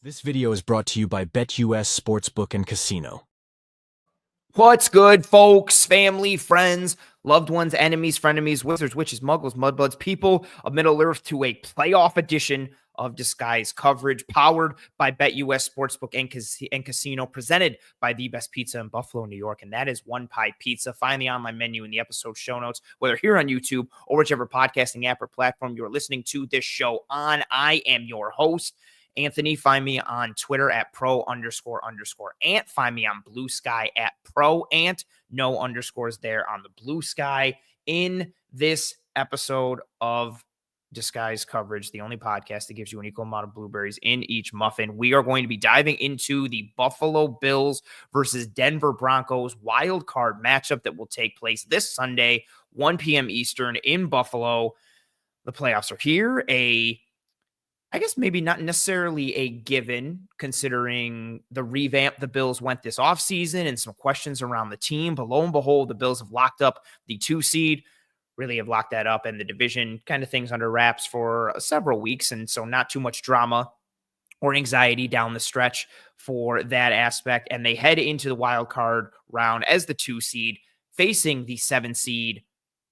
This video is brought to you by BetUS Sportsbook and Casino. What's good, folks, family, friends, loved ones, enemies, frenemies, wizards, witches, muggles, mudbloods, people of Middle Earth to a playoff edition of Disguise coverage powered by BetUS Sportsbook and Casino, presented by the best pizza in Buffalo, New York, and that is One Pie Pizza. Find the online menu in the episode show notes, whether here on YouTube or whichever podcasting app or platform you're listening to this show on. I am your host, Anthony. Find me on Twitter at pro__ant. Find me on Blue Sky at proant. No underscores there on the Blue Sky. In this episode of Disguise coverage, the only podcast that gives you an equal amount of blueberries in each muffin, we are going to be diving into the Buffalo Bills versus Denver Broncos wild card matchup that will take place this Sunday, 1 p.m. Eastern in Buffalo. The playoffs are here. I guess maybe not necessarily a given, considering the revamp the Bills went this offseason and some questions around the team. But lo and behold, the Bills have locked up the 2 seed, really have locked that up, and the division kind of things under wraps for several weeks. And so not too much drama or anxiety down the stretch for that aspect. And they head into the wild card round as the 2 seed, facing the 7 seed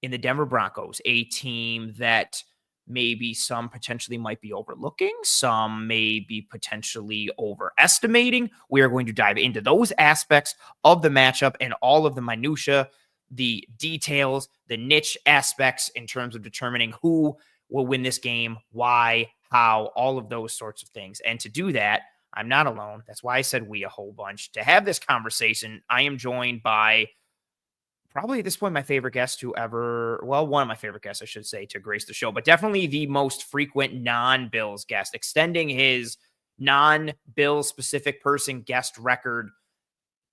in the Denver Broncos, a team that maybe some potentially might be overlooking, some may be potentially overestimating. We are going to dive into those aspects of the matchup and all of the minutia, the details, the niche aspects in terms of determining who will win this game, why, how, all of those sorts of things. And to do that, I'm not alone. That's why I said we a whole bunch. To have this conversation, I am joined by probably at this point, my favorite guest one of my favorite guests, I should say, to grace the show, but definitely the most frequent non-Bills guest, extending his non-Bills specific person guest record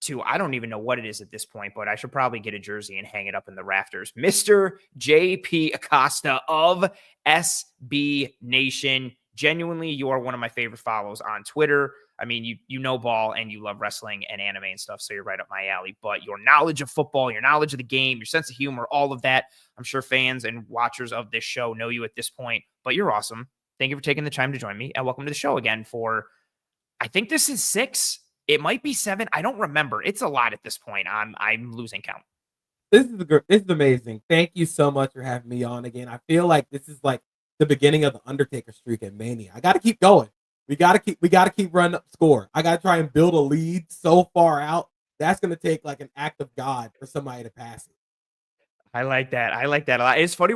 to, I don't even know what it is at this point, but I should probably get a jersey and hang it up in the rafters. Mr. JP Acosta of SB Nation. Genuinely, you are one of my favorite follows on Twitter. I mean, you know ball and you love wrestling and anime and stuff, so you're right up my alley. But your knowledge of football, your knowledge of the game, your sense of humor, all of that, I'm sure fans and watchers of this show know you at this point. But you're awesome. Thank you for taking the time to join me, and welcome to the show again for, I think this is 6. It might be 7. I don't remember. It's a lot at this point. I'm losing count. This is amazing. Thank you so much for having me on again. I feel like this is like the beginning of the Undertaker streak at Mania. I got to keep going. We got to keep running up score. I got to try and build a lead so far out. That's going to take like an act of God for somebody to pass it. I like that. I like that a lot. It's funny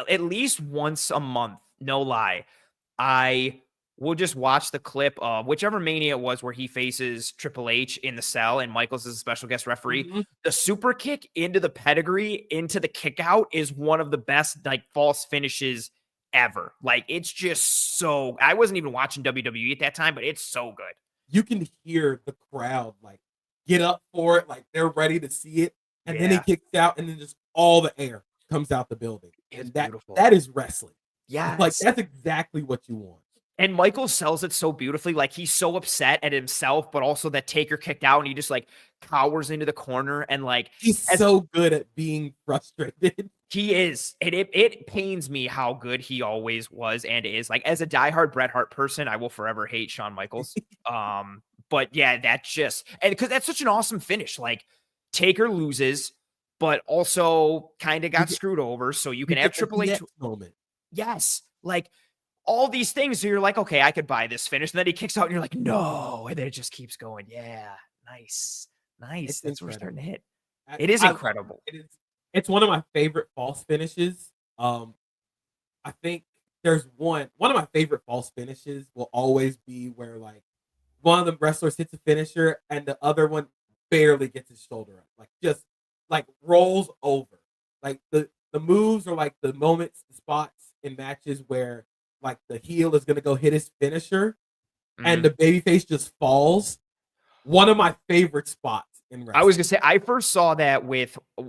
at least once a month, no lie, I will just watch the clip of whichever Mania it was where he faces Triple H in the cell and Michaels is a special guest referee. Mm-hmm. The super kick into the pedigree, into the kick out is one of the best like false finishes ever. Like, it's just so, I wasn't even watching WWE at that time, but it's so good. You can hear the crowd like get up for it, like they're ready to see it, and then he kicks out, and then just all the air comes out the building. It's and beautiful. That is wrestling. Yeah, like that's exactly what you want. And Michael sells it so beautifully. Like, he's so upset at himself, but also that Taker kicked out and he just like cowers into the corner. And like, he's so good at being frustrated. He is. And it pains me how good he always was and is. Like, as a diehard Bret Hart person, I will forever hate Shawn Michaels. But yeah, that's just, and because that's such an awesome finish. Like, Taker loses, but also kind of got screwed over. So you can have Triple H moment. Yes. Like, all these things, so you're like, okay, I could buy this finish. And then he kicks out and you're like, no. And then it just keeps going. Yeah. Nice. That's where we're starting to hit. It is incredible. It's one of my favorite false finishes. I think there's one of my favorite false finishes will always be where like one of the wrestlers hits a finisher and the other one barely gets his shoulder up. Like just like rolls over. Like the moves are like the moments, the spots in matches where like the heel is going to go hit his finisher and the babyface just falls. One of my favorite spots in wrestling. I was going to say, I first saw that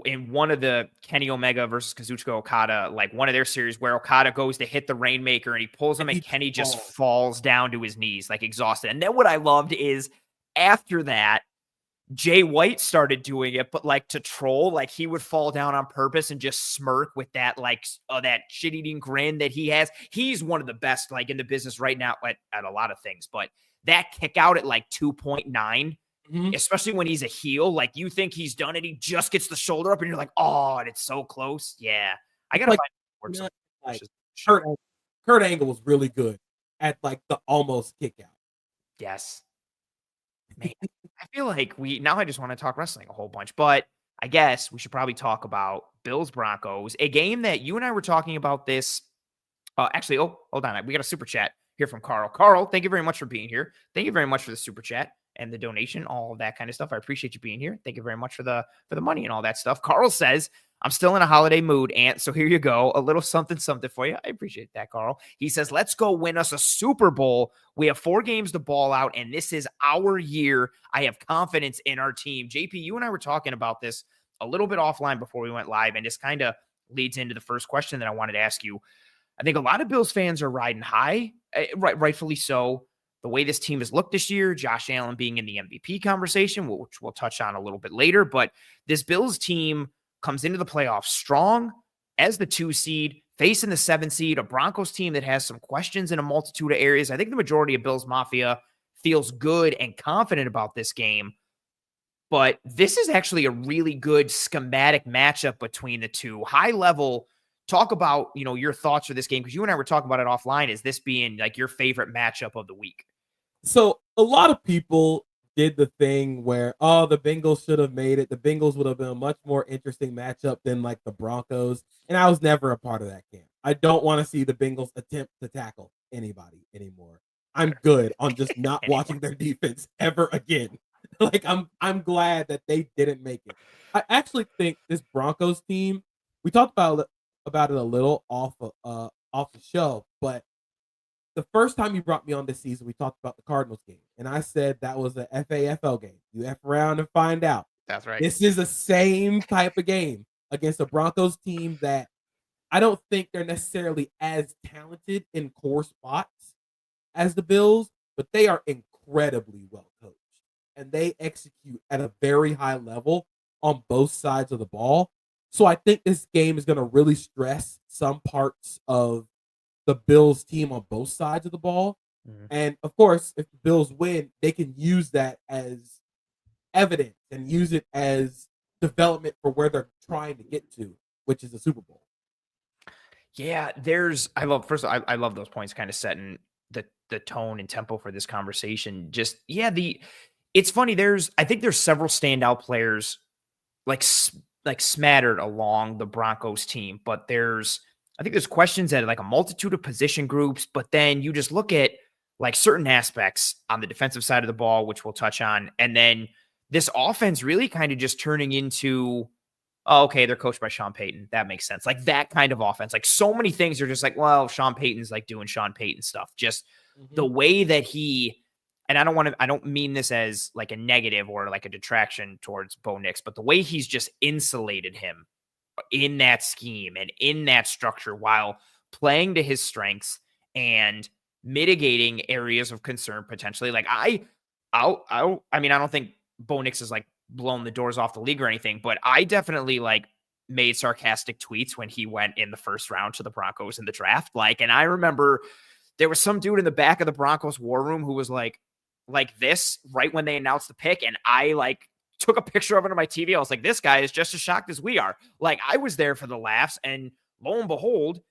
in one of the Kenny Omega versus Kazuchika Okada, like one of their series where Okada goes to hit the Rainmaker and he pulls him and Kenny just falls down to his knees, like exhausted. And then what I loved is after that, Jay White started doing it, but like to troll, like he would fall down on purpose and just smirk with that that shit-eating grin that he has. He's one of the best like in the business right now at a lot of things, but that kick out at like 2.9, especially when he's a heel, like you think he's done it, he just gets the shoulder up and you're like, oh, and it's so close. Yeah. I gotta find like Kurt Angle was really good at like the almost kick out. Yes. Man, I feel like I just want to talk wrestling a whole bunch, but I guess we should probably talk about Bills Broncos, a game that you and I were talking about this. Actually, hold on. We got a super chat here from Carl. Carl, thank you very much for being here. Thank you very much for the super chat and the donation, all of that kind of stuff. I appreciate you being here. Thank you very much for the money and all that stuff. Carl says, I'm still in a holiday mood, Ant. So here you go. A little something for you. I appreciate that, Carl. He says, let's go win us a Super Bowl. We have 4 games to ball out, and this is our year. I have confidence in our team. JP, you and I were talking about this a little bit offline before we went live, and this kind of leads into the first question that I wanted to ask you. I think a lot of Bills fans are riding high, rightfully so. The way this team has looked this year, Josh Allen being in the MVP conversation, which we'll touch on a little bit later, but this Bills team comes into the playoffs strong as the 2 seed, facing the 7 seed, a Broncos team that has some questions in a multitude of areas. I think the majority of Bills Mafia feels good and confident about this game, but this is actually a really good schematic matchup between the two. High level, talk about, your thoughts for this game, because you and I were talking about it offline, is this being like your favorite matchup of the week? So a lot of people did the thing where, the Bengals should have made it. The Bengals would have been a much more interesting matchup than like the Broncos. And I was never a part of that camp. I don't want to see the Bengals attempt to tackle anybody anymore. I'm good on just not watching their defense ever again. Like I'm glad that they didn't make it. I actually think this Broncos team, we talked about it a little off the show, but the first time you brought me on this season, we talked about the Cardinals game, and I said that was a FAFL game. You F around and find out. That's right. This is the same type of game against a Broncos team that I don't think they're necessarily as talented in core spots as the Bills, but they are incredibly well coached, and they execute at a very high level on both sides of the ball. So I think this game is going to really stress some parts of the Bills team on both sides of the ball. Mm-hmm. And of course, if the Bills win, they can use that as evidence and use it as development for where they're trying to get to, which is the Super Bowl. Yeah, I love those points kind of setting the tone and tempo for this conversation. Just, it's funny. I think there's several standout players like smattered along the Broncos team, but I think there's questions at like a multitude of position groups, but then you just look at like certain aspects on the defensive side of the ball, which we'll touch on. And then this offense really kind of just turning into, okay, they're coached by Sean Payton. That makes sense. Like that kind of offense, like so many things are just like, well, Sean Payton's like doing Sean Payton stuff. Just the way that and I don't mean this as like a negative or like a detraction towards Bo Nix, but the way he's just insulated him in that scheme and in that structure while playing to his strengths and mitigating areas of concern potentially. Like I mean, I don't think Bo Nix is like blown the doors off the league or anything, but I definitely like made sarcastic tweets when he went in the first round to the Broncos in the draft. Like, and I remember there was some dude in the back of the Broncos war room who was like this right when they announced the pick. And I like took a picture of it on my TV. I was like, this guy is just as shocked as we are. Like I was there for the laughs, and lo and behold,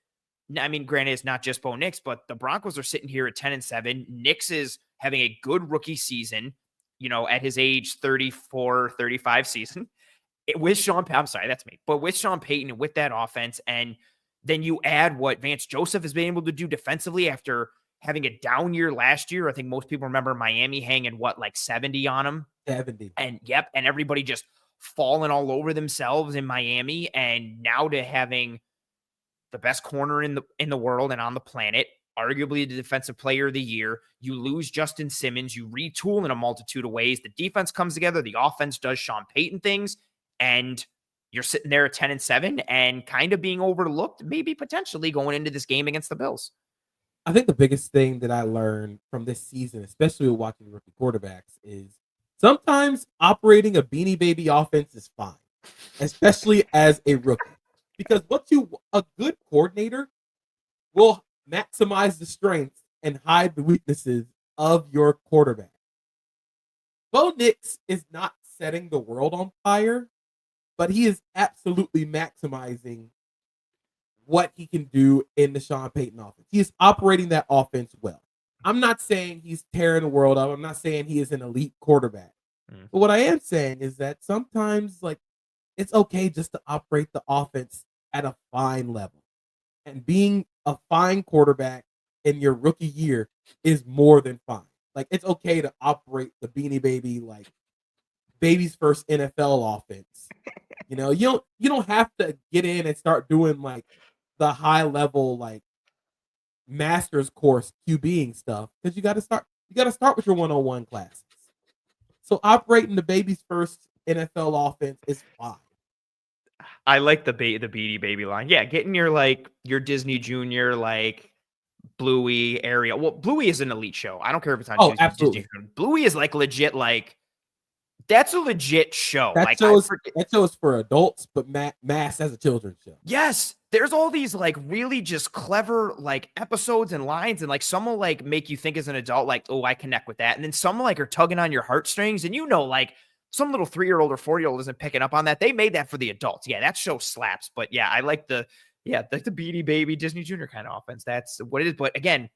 I mean, granted, it's not just Bo Nix, but the Broncos are sitting here at 10-7. Nix is having a good rookie season, at his age 34, 35 season with Sean. I'm sorry, that's me. But with Sean Payton and with that offense, and then you add what Vance Joseph has been able to do defensively after having a down year last year. I think most people remember Miami hanging like 70 on him. 70. And and everybody just falling all over themselves in Miami. And now to having the best corner in the world and on the planet, arguably the defensive player of the year, you lose Justin Simmons, you retool in a multitude of ways. The defense comes together, the offense does Sean Payton things, and you're sitting there at 10-7 and kind of being overlooked, maybe potentially going into this game against the Bills. I think the biggest thing that I learned from this season, especially with watching rookie quarterbacks, is Sometimes operating a Beanie Baby offense is fine, especially as a rookie, because a good coordinator will maximize the strengths and hide the weaknesses of your quarterback. Bo Nix is not setting the world on fire, but he is absolutely maximizing what he can do in the Sean Payton offense. He is operating that offense well. I'm not saying he's tearing the world up. I'm not saying he is an elite quarterback. But what I am saying is that sometimes, like, it's okay just to operate the offense at a fine level. And being a fine quarterback in your rookie year is more than fine. Like, it's okay to operate the Beanie Baby, like, baby's first NFL offense. You don't have to get in and start doing like the high level, like, master's course QBing stuff, because you got to start with your 101 classes. So operating the baby's first NFL offense is fine. I like the Beanie Baby line. Yeah, getting your Disney Junior, like, Bluey area. Well, Bluey is an elite show. I don't care if it's on Absolutely. Disney. Bluey is like legit, like, that's a legit show. That show is for adults, but mass as a children's show. Yes, there's all these like really just clever like episodes and lines, and like some will like make you think as an adult, like, oh, I connect with that, and then some like are tugging on your heartstrings, and like some little 3-year-old or 4-year-old isn't picking up on that. They made that for the adults. Yeah, that show slaps. But yeah, I like the Beanie Baby Disney Junior kind of offense. That's what it is. But again,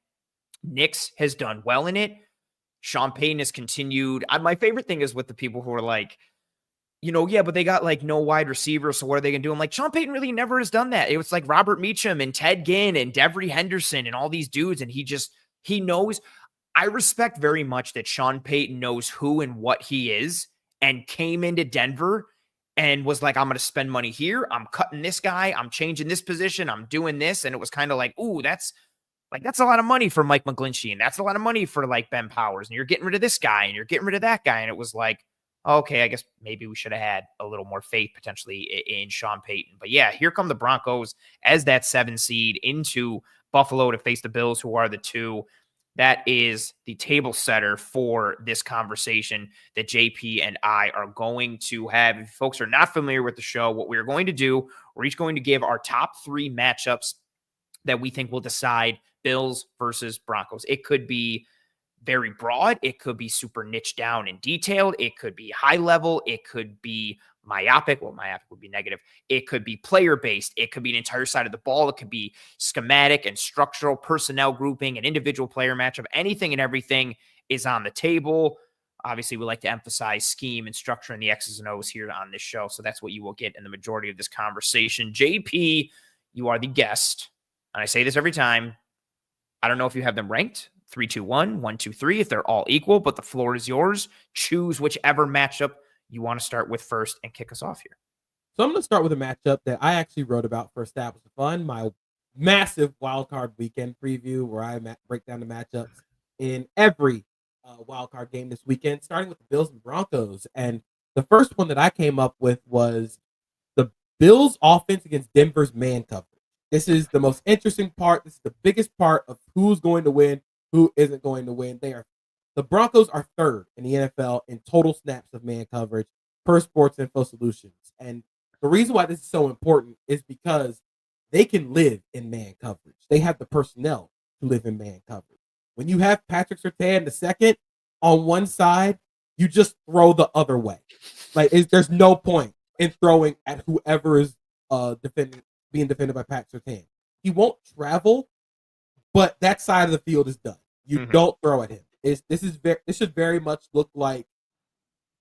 Nix has done well in it. Sean Payton has continued. My favorite thing is with the people who are like, yeah, but they got like no wide receivers, so what are they going to do? I'm like, Sean Payton really never has done that. It was like Robert Meacham and Ted Ginn and Devery Henderson and all these dudes, and he knows. I respect very much that Sean Payton knows who and what he is and came into Denver and was like, I'm going to spend money here. I'm cutting this guy. I'm changing this position. I'm doing this. And it was kind of like, ooh, that's a lot of money for Mike McGlinchey, and that's a lot of money for like Ben Powers, and you're getting rid of this guy and you're getting rid of that guy. And it was like, okay, I guess maybe we should have had a little more faith potentially in Sean Payton. But yeah, here come the Broncos as that 7 seed into Buffalo to face the Bills, who are the 2. That is the table setter for this conversation that JP and I are going to have. If folks are not familiar with the show, what we're going to do, we're each going to give our top 3 matchups that we think will decide Bills versus Broncos. It could be very broad. It could be super niche down and detailed. It could be high level. It could be myopic. Well, myopic would be negative. It could be player based. It could be an entire side of the ball. It could be schematic and structural personnel grouping and individual player matchup. Anything and everything is on the table. Obviously, we like to emphasize scheme and structure and the X's and O's here on this show. So that's what you will get in the majority of this conversation. JP, you are the guest. And I say this every time. I don't know if you have them ranked 3, 2, 1, 1, 2, 3, if they're all equal, but the floor is yours. Choose whichever matchup you want to start with first and kick us off here. So I'm going to start with a matchup that I actually wrote about for Establish the Fun, my massive wildcard weekend preview where I break down the matchups in every wildcard game this weekend, starting with the Bills and Broncos. And the first one that I came up with was the Bills offense against Denver's man coverage. This is the most interesting part. This is the biggest part of who's going to win, who isn't going to win. The Broncos are 3rd in the NFL in total snaps of man coverage per Sports Info Solutions. And the reason why this is so important is because they can live in man coverage. They have the personnel to live in man coverage. When you have Patrick Surtain II on one side, you just throw the other way. Like, there's no point in throwing at whoever is being defended by Patrick Surtain. He won't travel, but that side of the field is done. You don't throw at him. This should very much look like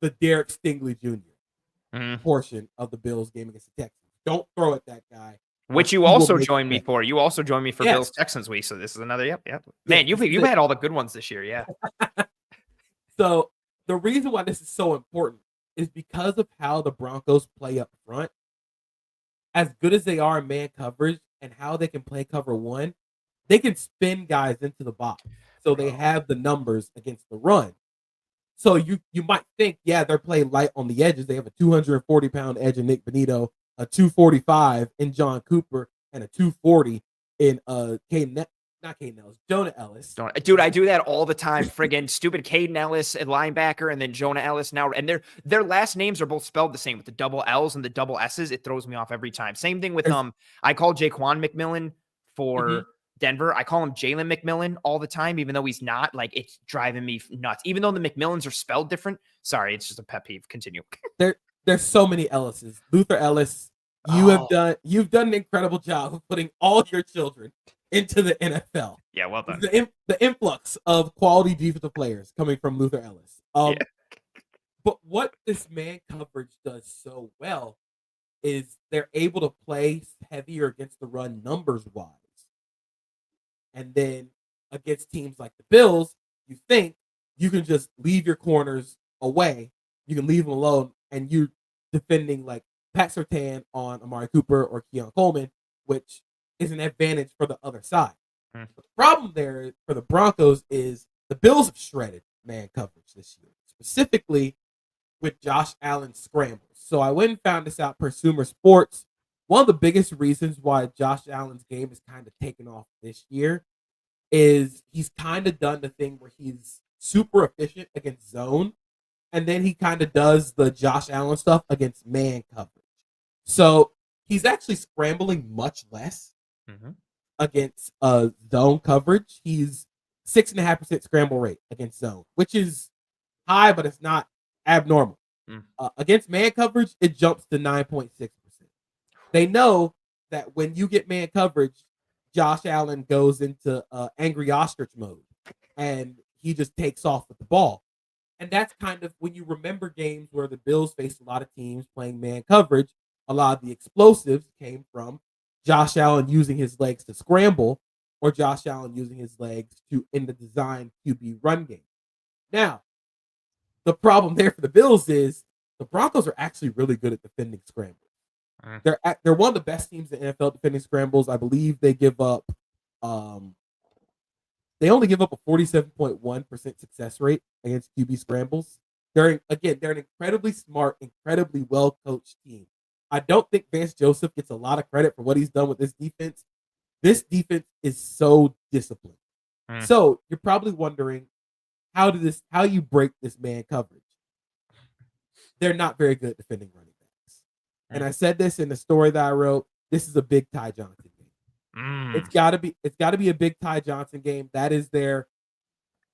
the Derek Stingley Jr. Portion of the Bills game against the Texans. Don't throw at that guy. Which you also joined me for. You also joined me for Bills Texans week. So this is another, yep. Man, you've had all the good ones this year, yeah. So the reason why this is so important is because of how the Broncos play up front. As good as they are in man coverage and how they can play cover 1, they can spin guys into the box. So they have the numbers against the run. So you might think, yeah, they're playing light on the edges. They have a 240-pound edge in Nick Bonito, a 245 in John Cooper, and a 240 in Caden not Caden Ellis, Jonah Ellis. Dude, I do that all the time. Friggin' stupid Caden Ellis at linebacker, and then Jonah Ellis now. And their last names are both spelled the same with the double L's and the double S's. It throws me off every time. Same thing with I call Jaquan McMillan for Denver. I call him Jalen McMillan all the time, even though he's not. Like, it's driving me nuts. Even though the McMillans are spelled different. Sorry, it's just a pet peeve. Continue. There's so many Ellises. Luther Ellis, you've done an incredible job of putting all your children into the NFL. Yeah, well done. The influx of quality defensive players coming from Luther Ellis. But what this man coverage does so well is they're able to play heavier against the run numbers wise. And then against teams like the Bills, you think you can just leave your corners away. You can leave them alone, and you're defending like Pat Surtain on Amari Cooper or Keon Coleman, which is an advantage for the other side. But the problem there for the Broncos is the Bills have shredded man coverage this year, specifically with Josh Allen's scrambles. So I went and found this out per Sumer Sports. One of the biggest reasons why Josh Allen's game is kind of taken off this year is he's kind of done the thing where he's super efficient against zone, and then he kind of does the Josh Allen stuff against man coverage. So he's actually scrambling much less against zone coverage. He's 6.5% scramble rate against zone, which is high, but it's not abnormal. Against man coverage, it jumps to 9.6%. They know that when you get man coverage, Josh Allen goes into angry ostrich mode, and he just takes off with the ball. And that's kind of when you remember games where the Bills faced a lot of teams playing man coverage, a lot of the explosives came from Josh Allen using his legs to scramble or Josh Allen using his legs to in the design QB run game. Now, the problem there for the Bills is the Broncos are actually really good at defending scrambles. They're one of the best teams in the NFL defending scrambles. I believe they give up they only give up a 47.1% success rate against QB scrambles. They're an incredibly smart, incredibly well-coached team. I don't think Vance Joseph gets a lot of credit for what he's done with this defense. This defense is so disciplined. So you're probably wondering how you break this man coverage. They're not very good at defending running backs. And I said this in the story that I wrote. This is a big Ty Johnson game. It's got to be a big Ty Johnson game. That is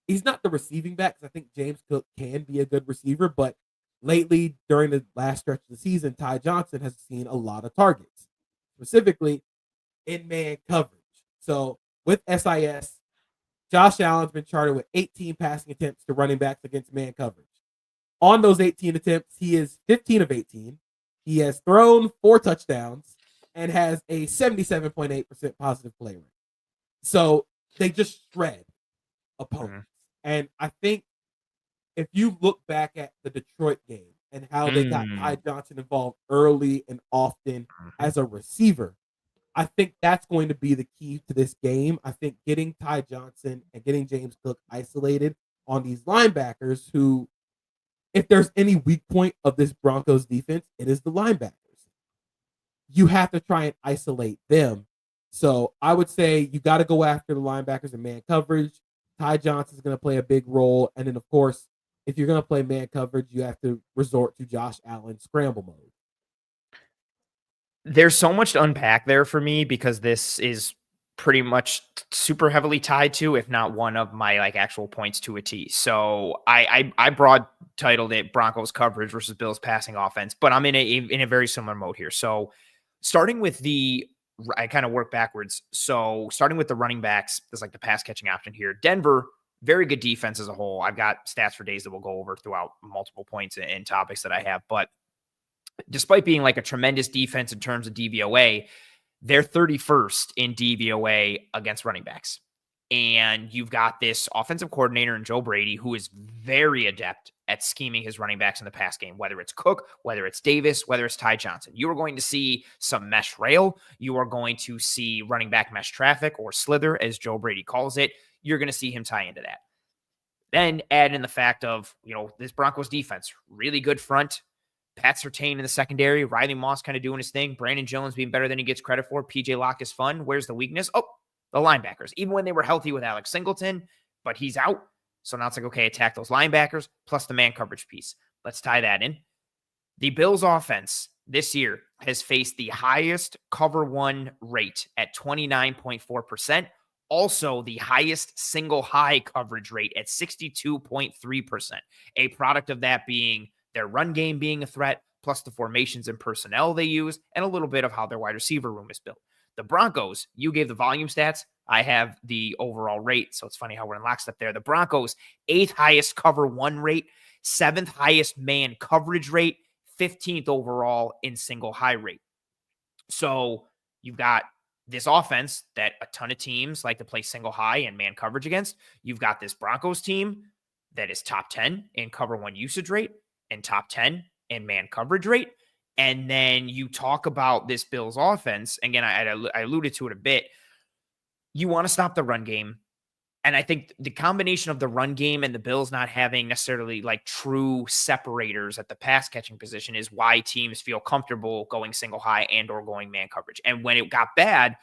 he's not the receiving back because I think James Cook can be a good receiver, but lately during the last stretch of the season, Ty Johnson has seen a lot of targets, specifically in man coverage. So with SIS, Josh Allen's been charted with 18 passing attempts to running backs against man coverage. On those 18 attempts, he is 15 of 18. He has thrown 4 touchdowns and has a 77.8% positive play rate. So they just shred opponents. And I think if you look back at the Detroit game and how they got Ty Johnson involved early and often as a receiver, I think that's going to be the key to this game. I think getting Ty Johnson and getting James Cook isolated on these linebackers who, if there's any weak point of this Broncos defense, it is the linebackers. You have to try and isolate them. So I would say you got to go after the linebackers in man coverage. Ty Johnson's going to play a big role. And then, of course, if you're going to play man coverage, you have to resort to Josh Allen's scramble mode. There's so much to unpack there for me because this is pretty much super heavily tied to, if not one of my like actual points to a T. So I broad titled it Broncos coverage versus Bills passing offense, but I'm in a very similar mode here. So starting with I kind of work backwards. So starting with the running backs, there's like the pass catching option here. Denver, very good defense as a whole. I've got stats for days that we'll go over throughout multiple points and topics that I have, but despite being like a tremendous defense in terms of DVOA, they're 31st in DVOA against running backs. And you've got this offensive coordinator in Joe Brady, who is very adept at scheming his running backs in the pass game, whether it's Cook, whether it's Davis, whether it's Ty Johnson. You are going to see some mesh rail. You are going to see running back mesh traffic or slither, as Joe Brady calls it. You're going to see him tie into that. Then add in the fact of, this Broncos defense, really good front. Pat Surtain in the secondary, Riley Moss kind of doing his thing, Brandon Jones being better than he gets credit for, PJ Locke is fun. Where's the weakness? Oh, the linebackers, even when they were healthy with Alex Singleton, but he's out. So now it's like, okay, attack those linebackers plus the man coverage piece. Let's tie that in. The Bills offense this year has faced the highest cover one rate at 29.4%. Also, the highest single high coverage rate at 62.3%. A product of that being their run game being a threat, plus the formations and personnel they use, and a little bit of how their wide receiver room is built. The Broncos, you gave the volume stats. I have the overall rate, so it's funny how we're in lockstep there. The Broncos, 8th highest cover one rate, 7th highest man coverage rate, 15th overall in single high rate. So you've got this offense that a ton of teams like to play single high and man coverage against. You've got this Broncos team that is top 10 in cover one usage rate and top 10 in man coverage rate. And then you talk about this Bills offense. Again, I alluded to it a bit. You want to stop the run game. And I think the combination of the run game and the Bills not having necessarily like true separators at the pass catching position is why teams feel comfortable going single high and or going man coverage. And when it got bad,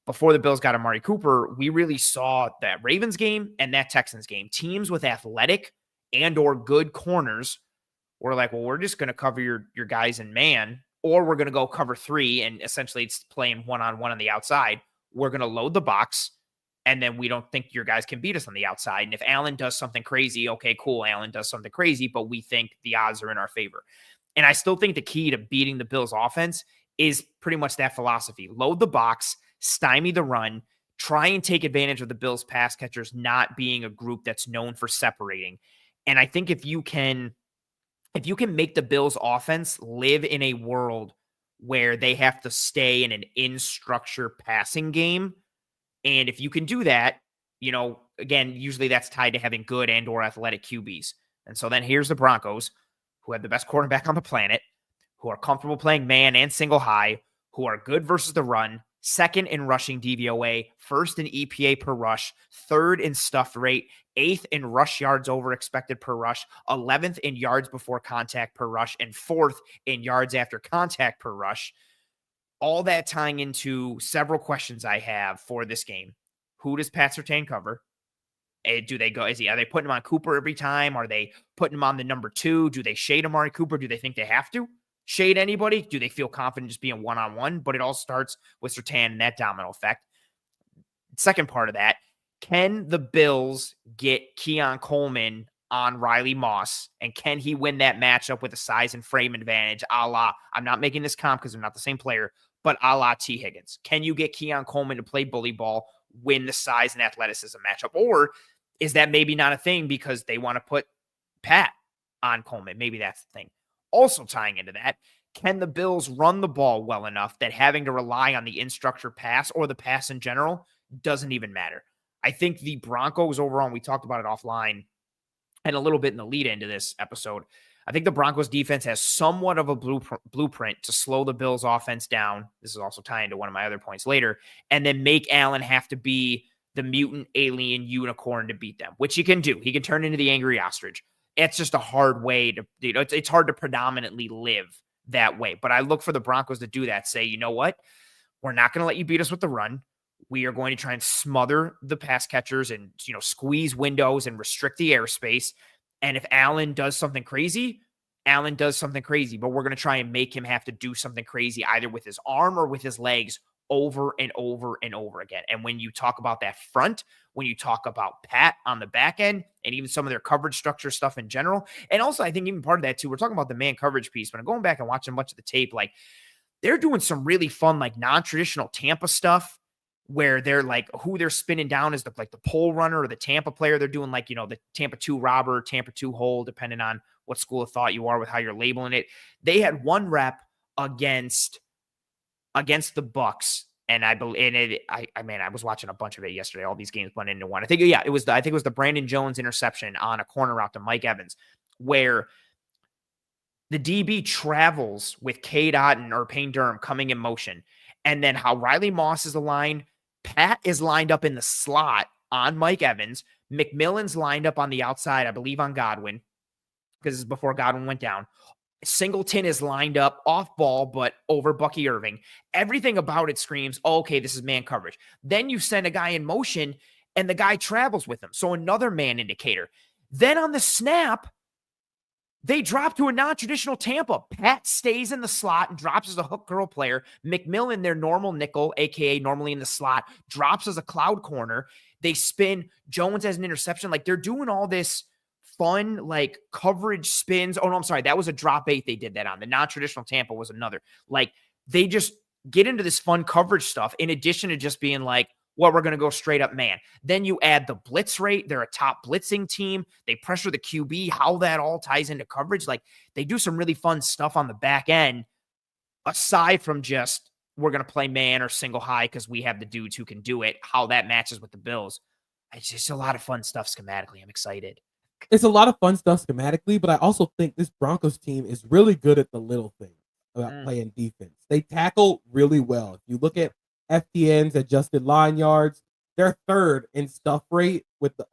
before the Bills got Amari Cooper, we really saw that Ravens game and that Texans game. Teams with athletic and or good corners were like, well, we're just going to cover your guys in man, or we're going to go cover 3 and essentially it's playing one-on-one on the outside. We're going to load the box. And then we don't think your guys can beat us on the outside. And if Allen does something crazy, okay, cool, Allen does something crazy, but we think the odds are in our favor. And I still think the key to beating the Bills offense is pretty much that philosophy. Load the box, stymie the run, try and take advantage of the Bills pass catchers not being a group that's known for separating. And I think if you can make the Bills offense live in a world where they have to stay in an in-structure passing game, and if you can do that, you know, again, usually that's tied to having good and or athletic QBs. And so then here's the Broncos, who have the best quarterback on the planet, who are comfortable playing man and single high, who are good versus the run, 2nd in rushing DVOA, 1st in EPA per rush, 3rd in stuffed rate, 8th in rush yards over expected per rush, 11th in yards before contact per rush, and 4th in yards after contact per rush. All that tying into several questions I have for this game. Who does Pat Surtain cover? Do they go? Are they putting him on Cooper every time? Are they putting him on the number 2? Do they shade Amari Cooper? Do they think they have to shade anybody? Do they feel confident just being one-on-one? But it all starts with Surtain and that domino effect. Second part of that, can the Bills get Keon Coleman on Riley Moss, and can he win that matchup with a size and frame advantage, a la, I'm not making this comp because they're not the same player, but a la T. Higgins? Can you get Keon Coleman to play bully ball, win the size and athleticism matchup? Or is that maybe not a thing because they want to put Pat on Coleman? Maybe that's the thing. Also tying into that, can the Bills run the ball well enough that having to rely on the in-structure pass or the pass in general doesn't even matter? I think the Broncos overall, and we talked about it offline and a little bit in the lead into this episode, I think the Broncos defense has somewhat of a blueprint to slow the Bills offense down. This is also tying into one of my other points later, and then make Allen have to be the mutant alien unicorn to beat them, which he can do. He can turn into the angry ostrich. It's just a hard way to, it's hard to predominantly live that way. But I look for the Broncos to do that. Say, you know what? We're not going to let you beat us with the run. We are going to try and smother the pass catchers and, squeeze windows and restrict the airspace. And if Allen does something crazy, Allen does something crazy. But we're going to try and make him have to do something crazy either with his arm or with his legs over and over and over again. And when you talk about that front, when you talk about Pat on the back end and even some of their coverage structure stuff in general, and also I think even part of that too, we're talking about the man coverage piece, but I'm going back and watching much of the tape, like they're doing some really fun, like non-traditional Tampa stuff where they're like, who they're spinning down is the pole runner or the Tampa player. They're doing like, the Tampa 2 robber, Tampa 2 hole, depending on what school of thought you are with how you're labeling it. They had one rep against the Bucks. And I was watching a bunch of it yesterday. All these games went into one. I think it was the Brandon Jones interception on a corner route to Mike Evans, where the DB travels with Cade Otton or Payne Durham coming in motion. And then how Riley Moss is aligned, Pat is lined up in the slot on Mike Evans. McMillan's lined up on the outside, I believe on Godwin, because this is before Godwin went down. Singleton is lined up off ball, but over Bucky Irving. Everything about it screams, oh, okay, this is man coverage. Then you send a guy in motion and the guy travels with him. So another man indicator. Then on the snap, they drop to a non-traditional Tampa. Pat stays in the slot and drops as a hook curl player. McMillan, their normal nickel, aka normally in the slot, drops as a cloud corner. They spin. Jones has an interception. Like, they're doing all this fun, like, coverage spins. Oh, no, I'm sorry. That was a drop 8 they did that on. The non-traditional Tampa was another. Like, they just get into this fun coverage stuff in addition to just being like, well, we're going to go straight up man. Then you add the blitz rate. They're a top blitzing team. They pressure the QB, how that all ties into coverage. Like, they do some really fun stuff on the back end, aside from just we're going to play man or single high because we have the dudes who can do it, how that matches with the Bills. It's just a lot of fun stuff schematically. I'm excited. It's a lot of fun stuff schematically, but I also think this Broncos team is really good at the little things about playing defense. They tackle really well. If you look at FTN's adjusted line yards, they're third in stuff rate with the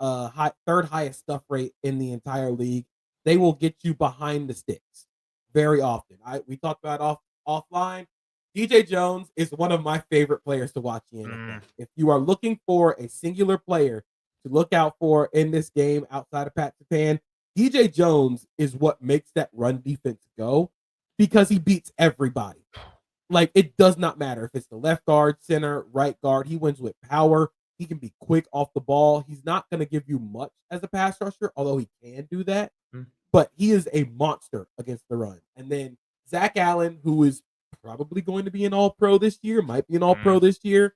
third highest stuff rate in the entire league. They will get you behind the sticks very often. We talked about offline. DJ Jones is one of my favorite players to watch in the NFL. If you are looking for a singular player to look out for in this game outside of Pat Surtain, DJ Jones is what makes that run defense go because he beats everybody. Like, it does not matter if it's the left guard, center, right guard. He wins with power. He can be quick off the ball. He's not going to give you much as a pass rusher, although he can do that. But he is a monster against the run. And then Zach Allen, who is probably going to be an all-pro this year, might be an all-pro this year,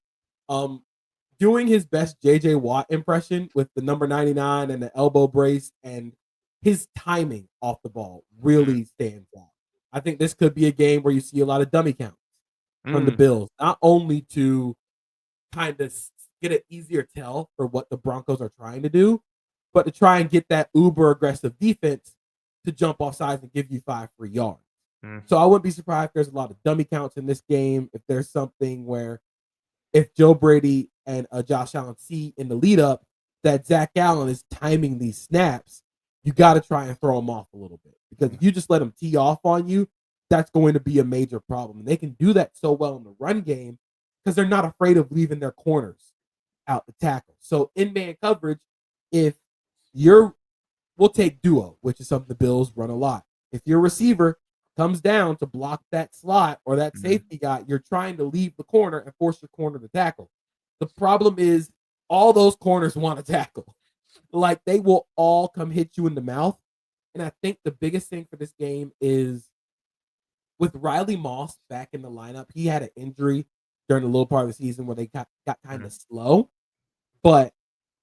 doing his best J.J. Watt impression with the number 99 and the elbow brace, and his timing off the ball really stands out. I think this could be a game where you see a lot of dummy counts from the Bills, not only to kind of get an easier tell for what the Broncos are trying to do, but to try and get that uber aggressive defense to jump off sides and give you 5 free yards. So I wouldn't be surprised if there's a lot of dummy counts in this game. If there's something where if Joe Brady and Josh Allen see in the lead up that Zach Allen is timing these snaps, you got to try and throw him off a little bit, because if you just let him tee off on you, that's going to be a major problem. And they can do that so well in the run game because they're not afraid of leaving their corners out to tackle. So in man coverage, if we'll take duo, which is something the Bills run a lot. If your receiver comes down to block that slot or that safety guy, you're trying to leave the corner and force your corner to tackle. The problem is all those corners want to tackle. Like, they will all come hit you in the mouth. And I think the biggest thing for this game is with Riley Moss back in the lineup. He had an injury during the little part of the season where they got kind of slow. But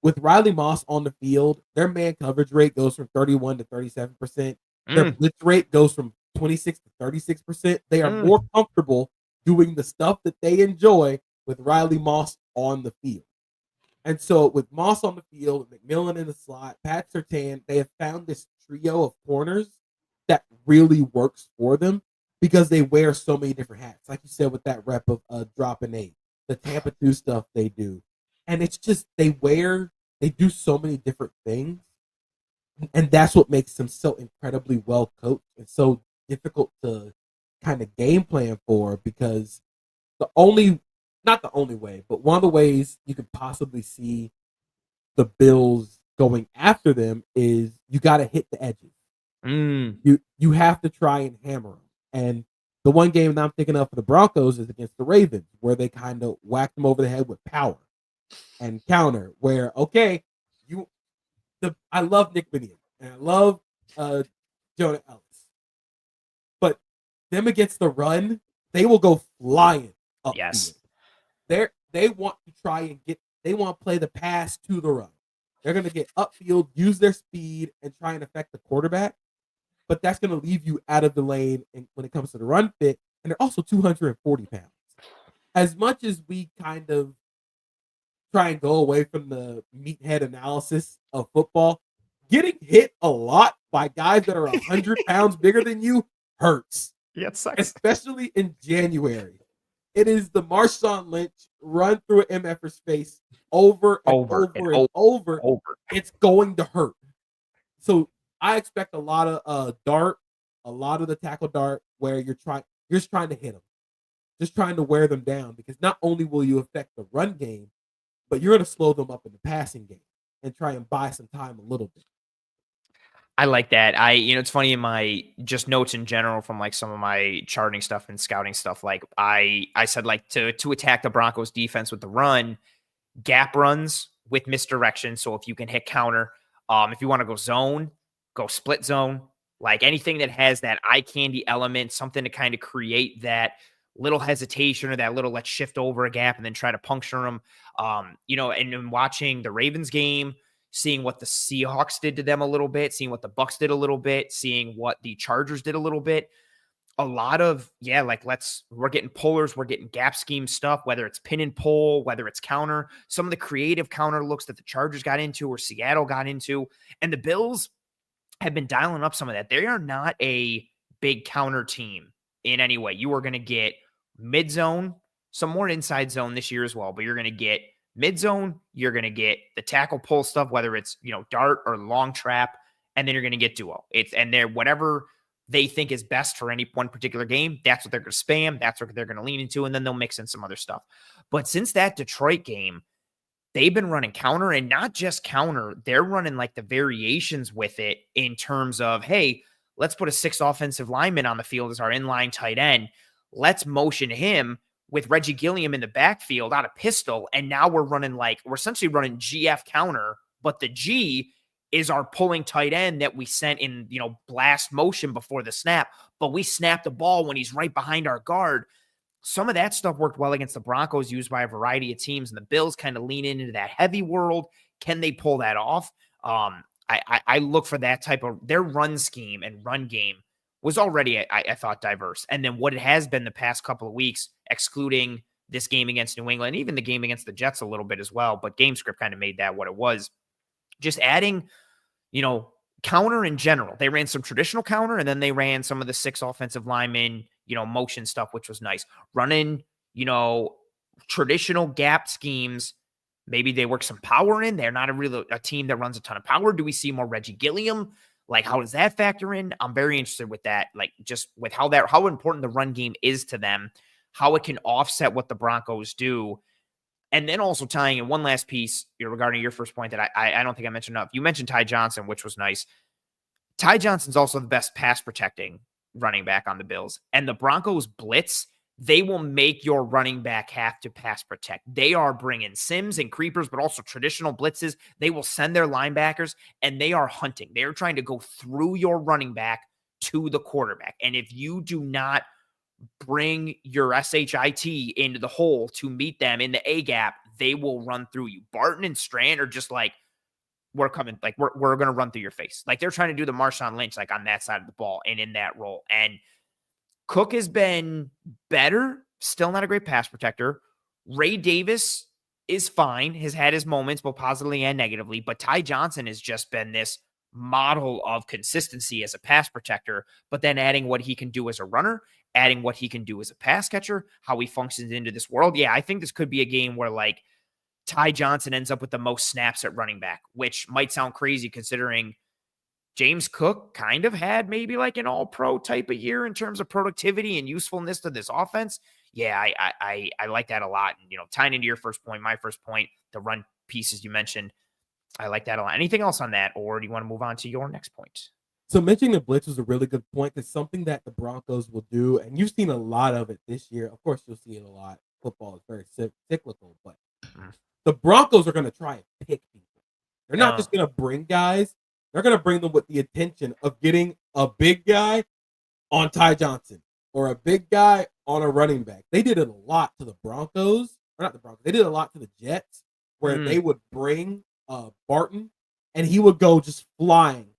with Riley Moss on the field, their man coverage rate goes from 31 to 37%. Their blitz rate goes from 26 to 36%. They are more comfortable doing the stuff that they enjoy with Riley Moss on the field. And so with Moss on the field, McMillan in the slot, Pat Surtain, they have found this trio of corners that really works for them because they wear so many different hats. Like you said, with that rep of dropping 8, the Tampa 2 stuff they do. And it's just, they do so many different things. And that's what makes them so incredibly well coached and so difficult to kind of game plan for, because not the only way, but one of the ways you could possibly see the Bills going after them is you got to hit the edges. You have to try and hammer them. And the one game that I'm thinking of for the Broncos is against the Ravens, where they kind of whacked them over the head with power and counter, where, okay, I love Nick Benio and I love Jonah Ellis, but them against the run, they will go flying up. Yes. They want to play the pass to the run. They're going to get upfield, use their speed, and try and affect the quarterback. But that's going to leave you out of the lane when it comes to the run fit. And they're also 240 pounds. As much as we kind of try and go away from the meathead analysis of football, getting hit a lot by guys that are 100 pounds bigger than you hurts. Yeah, it sucks. Especially in January. It is the Marshawn Lynch run through an MFer's face over and over. It's going to hurt. So I expect a lot of dart a lot of the tackle dart where you're just trying to hit them, just trying to wear them down, because not only will you affect the run game, but you're going to slow them up in the passing game and try and buy some time a little bit. I like that. It's funny in my just notes in general from like some of my charting stuff and scouting stuff. Like I said, like to attack the Broncos defense with the run, gap runs with misdirection. So if you can hit counter, if you want to go zone, go split zone, like anything that has that eye candy element, something to kind of create that little hesitation or that little let's shift over a gap and then try to puncture them. And in watching the Ravens game, seeing what the Seahawks did to them a little bit, seeing what the Bucks did a little bit, seeing what the Chargers did a little bit. A lot of, we're getting pullers, we're getting gap scheme stuff, whether it's pin and pull, whether it's counter, some of the creative counter looks that the Chargers got into or Seattle got into. And the Bills have been dialing up some of that. They are not a big counter team in any way. You are going to get mid zone, some more inside zone this year as well, but you're going to get mid zone, you're going to get the tackle pull stuff, whether it's, dart or long trap, and then you're going to get duo. And they're whatever they think is best for any one particular game. That's what they're going to spam. That's what they're going to lean into. And then they'll mix in some other stuff. But since that Detroit game, they've been running counter, and not just counter. They're running like the variations with it in terms of, hey, let's put a 6 offensive lineman on the field as our inline tight end. Let's motion him with Reggie Gilliam in the backfield out of pistol. And now we're essentially running GF counter, but the G is our pulling tight end that we sent in, blast motion before the snap, but we snap the ball when he's right behind our guard. Some of that stuff worked well against the Broncos, used by a variety of teams, and the Bills kind of lean into that heavy world. Can they pull that off? I look for that type of, their run scheme and run game was already, I thought, diverse. And then what it has been the past couple of weeks, excluding this game against New England, even the game against the Jets a little bit as well, but game script kind of made that what it was. Just adding, counter in general. They ran some traditional counter, and then they ran some of the 6 offensive linemen, motion stuff, which was nice. Running, traditional gap schemes. Maybe they work some power in. They're not a team that runs a ton of power. Do we see more Reggie Gilliam? Like, how does that factor in? I'm very interested with that. Like, just with how important the run game is to them, how it can offset what the Broncos do. And then also tying in one last piece regarding your first point that I don't think I mentioned enough. You mentioned Ty Johnson, which was nice. Ty Johnson's also the best pass protecting running back on the Bills. And the Broncos blitz, they will make your running back have to pass protect. They are bringing sims and creepers, but also traditional blitzes. They will send their linebackers, and they are hunting. They are trying to go through your running back to the quarterback. And if you do not bring your SHIT into the hole to meet them in the A gap, they will run through you. Barton and Strand are just like, we're coming, like we're going to run through your face. Like they're trying to do the Marshawn Lynch, like on that side of the ball and in that role. And Cook has been better, still not a great pass protector. Ray Davis is fine, has had his moments, both positively and negatively, but Ty Johnson has just been this model of consistency as a pass protector, but then adding what he can do as a runner, adding what he can do as a pass catcher, how he functions into this world. Yeah, I think this could be a game where like Ty Johnson ends up with the most snaps at running back, which might sound crazy considering James Cook kind of had maybe like an all-pro type of year in terms of productivity and usefulness to this offense. Yeah, I like that a lot. And, tying into your first point, my first point, the run pieces you mentioned, I like that a lot. Anything else on that, or do you want to move on to your next point? So mentioning the blitz was a really good point, because something that the Broncos will do, and you've seen a lot of it this year. Of course, you'll see it a lot. Football is very cyclical, but the Broncos are going to try and pick people. They're not just going to bring guys. They're going to bring them with the intention of getting a big guy on Ty Johnson or a big guy on a running back. They did it a lot to the Broncos, or not the Broncos. They did it a lot to the Jets, where they would bring Barton, and he would go just flying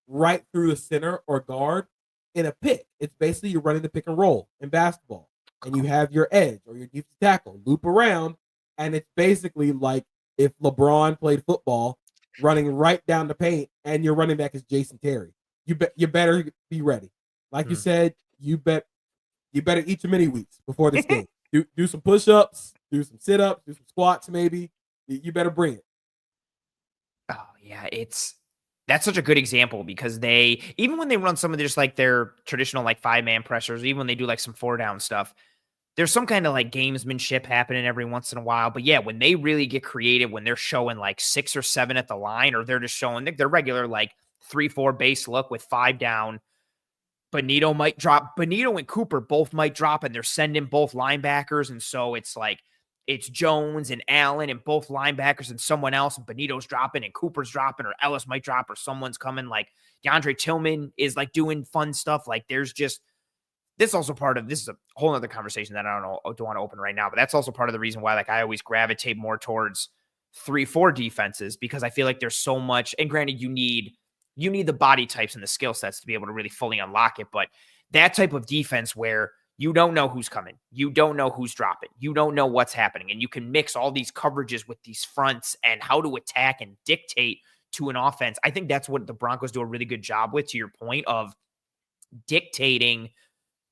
right through the center or guard in a pick. It's basically you're running the pick and roll in basketball, and you have your edge or your defensive tackle loop around, and it's basically like if LeBron played football, running right down the paint, and your running back is Jason Terry. You better be ready. Like you said, you better eat your mini wheats before this game. Do some push-ups, do some sit-ups, do some squats maybe. You better bring it. Oh yeah, it's That's such a good example because they, even when they run some of just like their traditional like 5-man pressures, even when they do like some 4-down stuff, there's some kind of like gamesmanship happening every once in a while. But yeah, when they really get creative, when they're showing like 6 or 7 at the line, or they're just showing their regular like 3-4 base look with 5 down, Bonito might drop. Bonito and Cooper both might drop, and they're sending both linebackers. And so it's like it's Jones and Allen and both linebackers and someone else. And Bonito's dropping and Cooper's dropping, or Ellis might drop, or someone's coming. Like DeAndre Tillman is like doing fun stuff. Like there's just this is also part of this is a whole other conversation that I don't want to open right now, but that's also part of the reason why like I always gravitate more towards 3-4 defenses, because I feel like there's so much, and granted you need the body types and the skill sets to be able to really fully unlock it, but that type of defense where you don't know who's coming, you don't know who's dropping, you don't know what's happening, and you can mix all these coverages with these fronts and how to attack and dictate to an offense. I think that's what the Broncos do a really good job with, to your point of dictating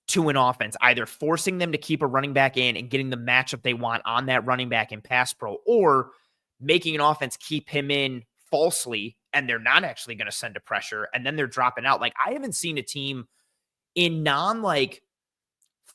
to an offense, either forcing them to keep a running back in and getting the matchup they want on that running back in pass pro, or making an offense keep him in falsely and they're not actually going to send a pressure and then they're dropping out. Like I haven't seen a team in like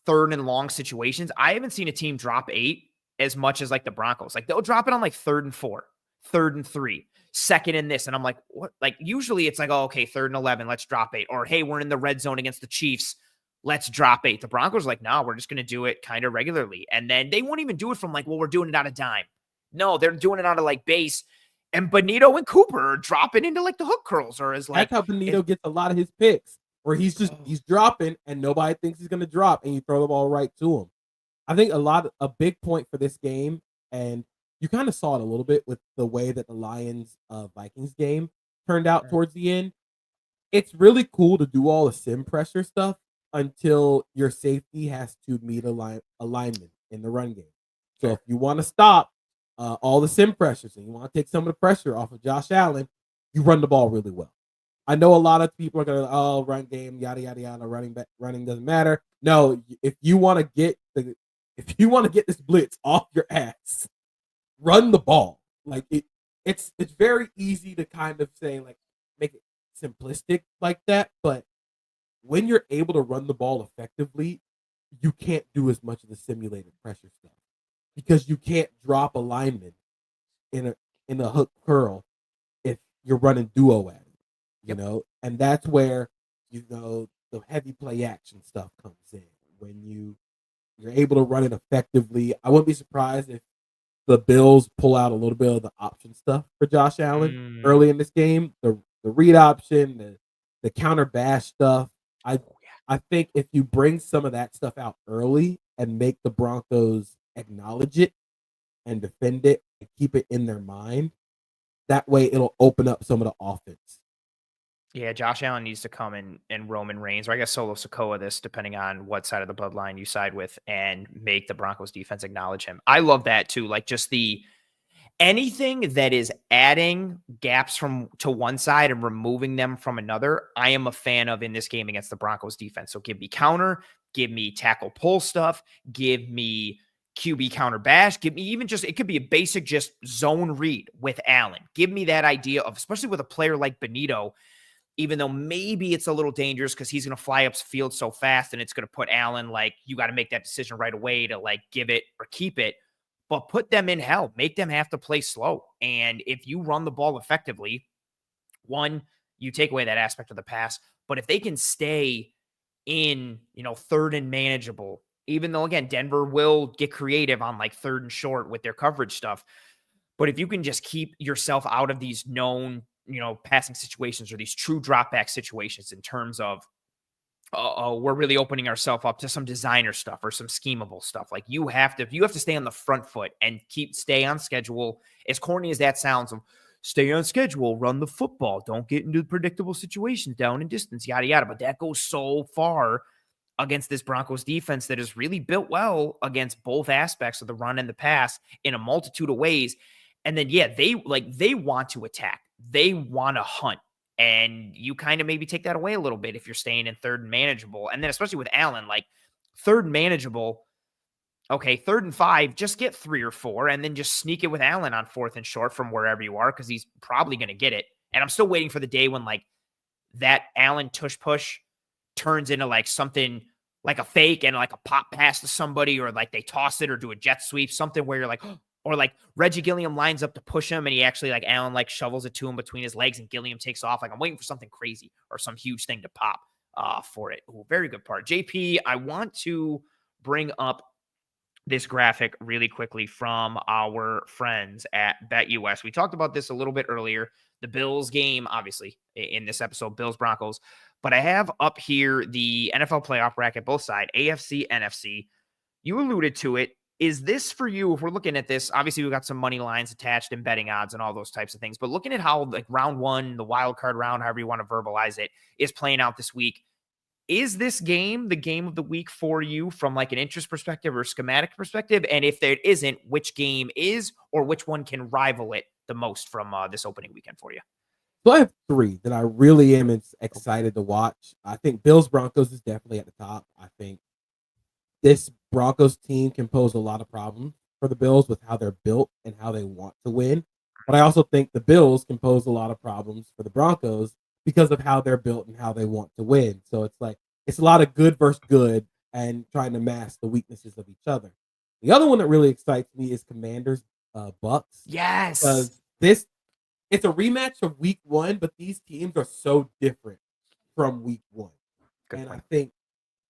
3rd and long situations. I haven't seen a team drop 8 as much as like the Broncos. Like they'll drop it on like 3rd and 4, 3rd and 3, 2nd and this. And I'm like, what? Like usually it's like, oh, okay, 3rd and 11, let's drop 8. Or, hey, we're in the red zone against the Chiefs, let's drop 8. The Broncos are like, no, we're just going to do it kind of regularly. And then they won't even do it from like, well, we're doing it out of dime. No, they're doing it out of like base. And Bonito and Cooper are dropping into like the hook curls, or is like, that's how Bonito gets a lot of his picks, where he's dropping and nobody thinks he's going to drop, and you throw the ball right to him. I think a big point for this game, and you kind of saw it a little bit with the way that the Lions Vikings game turned out towards the end. It's really cool to do all the sim pressure stuff until your safety has to meet alignment in the run game. So if you want to stop all the sim pressures and you want to take some of the pressure off of Josh Allen, you run the ball really well. I know a lot of people are going to, run game, yada, yada, yada, running doesn't matter. No, if you want to get this blitz off your ass, run the ball. Like it's very easy to kind of say, like, make it simplistic like that, but when you're able to run the ball effectively, you can't do as much of the simulated pressure stuff, because you can't drop a lineman in a hook curl if you're running duo at it, you know? And that's where, the heavy play action stuff comes in. When you're able to run it effectively, I wouldn't be surprised if the Bills pull out a little bit of the option stuff for Josh Allen early in this game. The read option, the counter bash stuff. I think if you bring some of that stuff out early and make the Broncos acknowledge it and defend it and keep it in their mind, that way it'll open up some of the offense. Yeah, Josh Allen needs to come and Roman Reigns, or I guess Solo Sokoa this, depending on what side of the bloodline you side with, and make the Broncos defense acknowledge him. I love that too. Like just anything that is adding gaps to one side and removing them from another, I am a fan of in this game against the Broncos defense. So give me counter, give me tackle pull stuff, give me QB counter bash, give me even just, it could be a basic just zone read with Allen. Give me that idea of, especially with a player like Bonito, even though maybe it's a little dangerous because he's going to fly upfield so fast and it's going to put Allen, like, you got to make that decision right away to like give it or keep it. But put them in hell, make them have to play slow. And if you run the ball effectively, one, you take away that aspect of the pass. But if they can stay in, 3rd and manageable, even though, again, Denver will get creative on like 3rd and short with their coverage stuff. But if you can just keep yourself out of these known, passing situations or these true drop back situations in terms of, we're really opening ourselves up to some designer stuff or some schemable stuff. Like you have to stay on the front foot and stay on schedule. As corny as that sounds, stay on schedule, run the football, don't get into predictable situations down in distance, yada, yada. But that goes so far against this Broncos defense that is really built well against both aspects of the run and the pass in a multitude of ways. And then, they want to attack. They want to hunt. And you kind of maybe take that away a little bit if you're staying in 3rd and manageable. And then especially with Allen, like 3rd and manageable, okay, 3rd and 5, just get 3 or 4 and then just sneak it with Allen on 4th and short from wherever you are, because he's probably going to get it. And I'm still waiting for the day when like that Allen tush push turns into like something like a fake and like a pop pass to somebody, or like they toss it or do a jet sweep, something where you're like, or like Reggie Gilliam lines up to push him and he actually like Allen like shovels it to him between his legs and Gilliam takes off. Like I'm waiting for something crazy or some huge thing to pop for it. Ooh, very good part. JP, I want to bring up this graphic really quickly from our friends at BetUS. We talked about this a little bit earlier. The Bills game, obviously, in this episode, Bills Broncos. But I have up here the NFL playoff bracket, both sides, AFC, NFC. You alluded to it. Is this for you? If we're looking at this, obviously we've got some money lines attached and betting odds and all those types of things. But looking at how like round one, the wild card round, however you want to verbalize it, is playing out this week. Is this game the game of the week for you from like an interest perspective or schematic perspective? And if there isn't, which game is, or which one can rival it the most from this opening weekend for you? So I have three that I really am excited to watch. I think Bills Broncos is definitely at the top. I think this Broncos team can pose a lot of problems for the Bills with how they're built and how they want to win. But I also think the Bills can pose a lot of problems for the Broncos because of how they're built and how they want to win. So it's like it's a lot of good versus good and trying to mask the weaknesses of each other. The other one that really excites me is Commanders Bucks. Yes. Because it's a rematch of week one, but these teams are so different from week one. Good and point. I think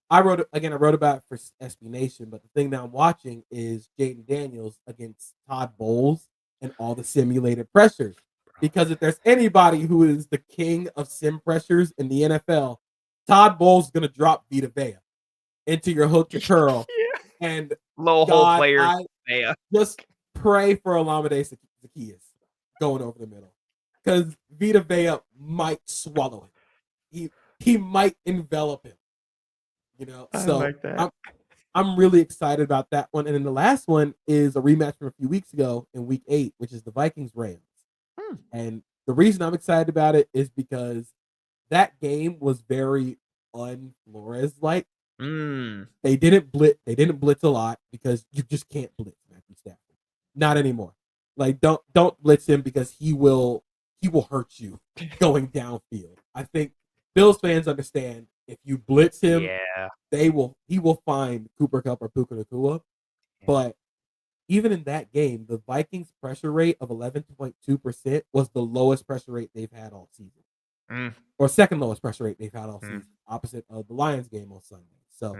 I wrote about it for SB Nation, but the thing that I'm watching is Jaden Daniels against Todd Bowles and all the simulated pressures. Because if there's anybody who is the king of sim pressures in the NFL, Todd Bowles is going to drop Vita Vea into your hook to curl. Yeah. And low hole player. Just pray for Olamide Zaccheaus going over the middle. Because Vita Vea might swallow him. He might envelop him. You know, I so like that. I'm really excited about that one. And then the last one is a rematch from a few weeks ago in week 8, which is the Vikings Rams. And the reason I'm excited about it is because that game was very un-Flores like. They didn't blitz a lot because you just can't blitz Matthew Stafford. Not anymore. Like don't blitz him because he will hurt you going downfield. I think Bills fans understand if you blitz him, he will find Cooper Kupp or Puka Nacua. But even in that game, the Vikings pressure rate of 11.2% was the lowest pressure rate they've had all season. Or second lowest pressure rate they've had all season, opposite of the Lions game on Sunday. So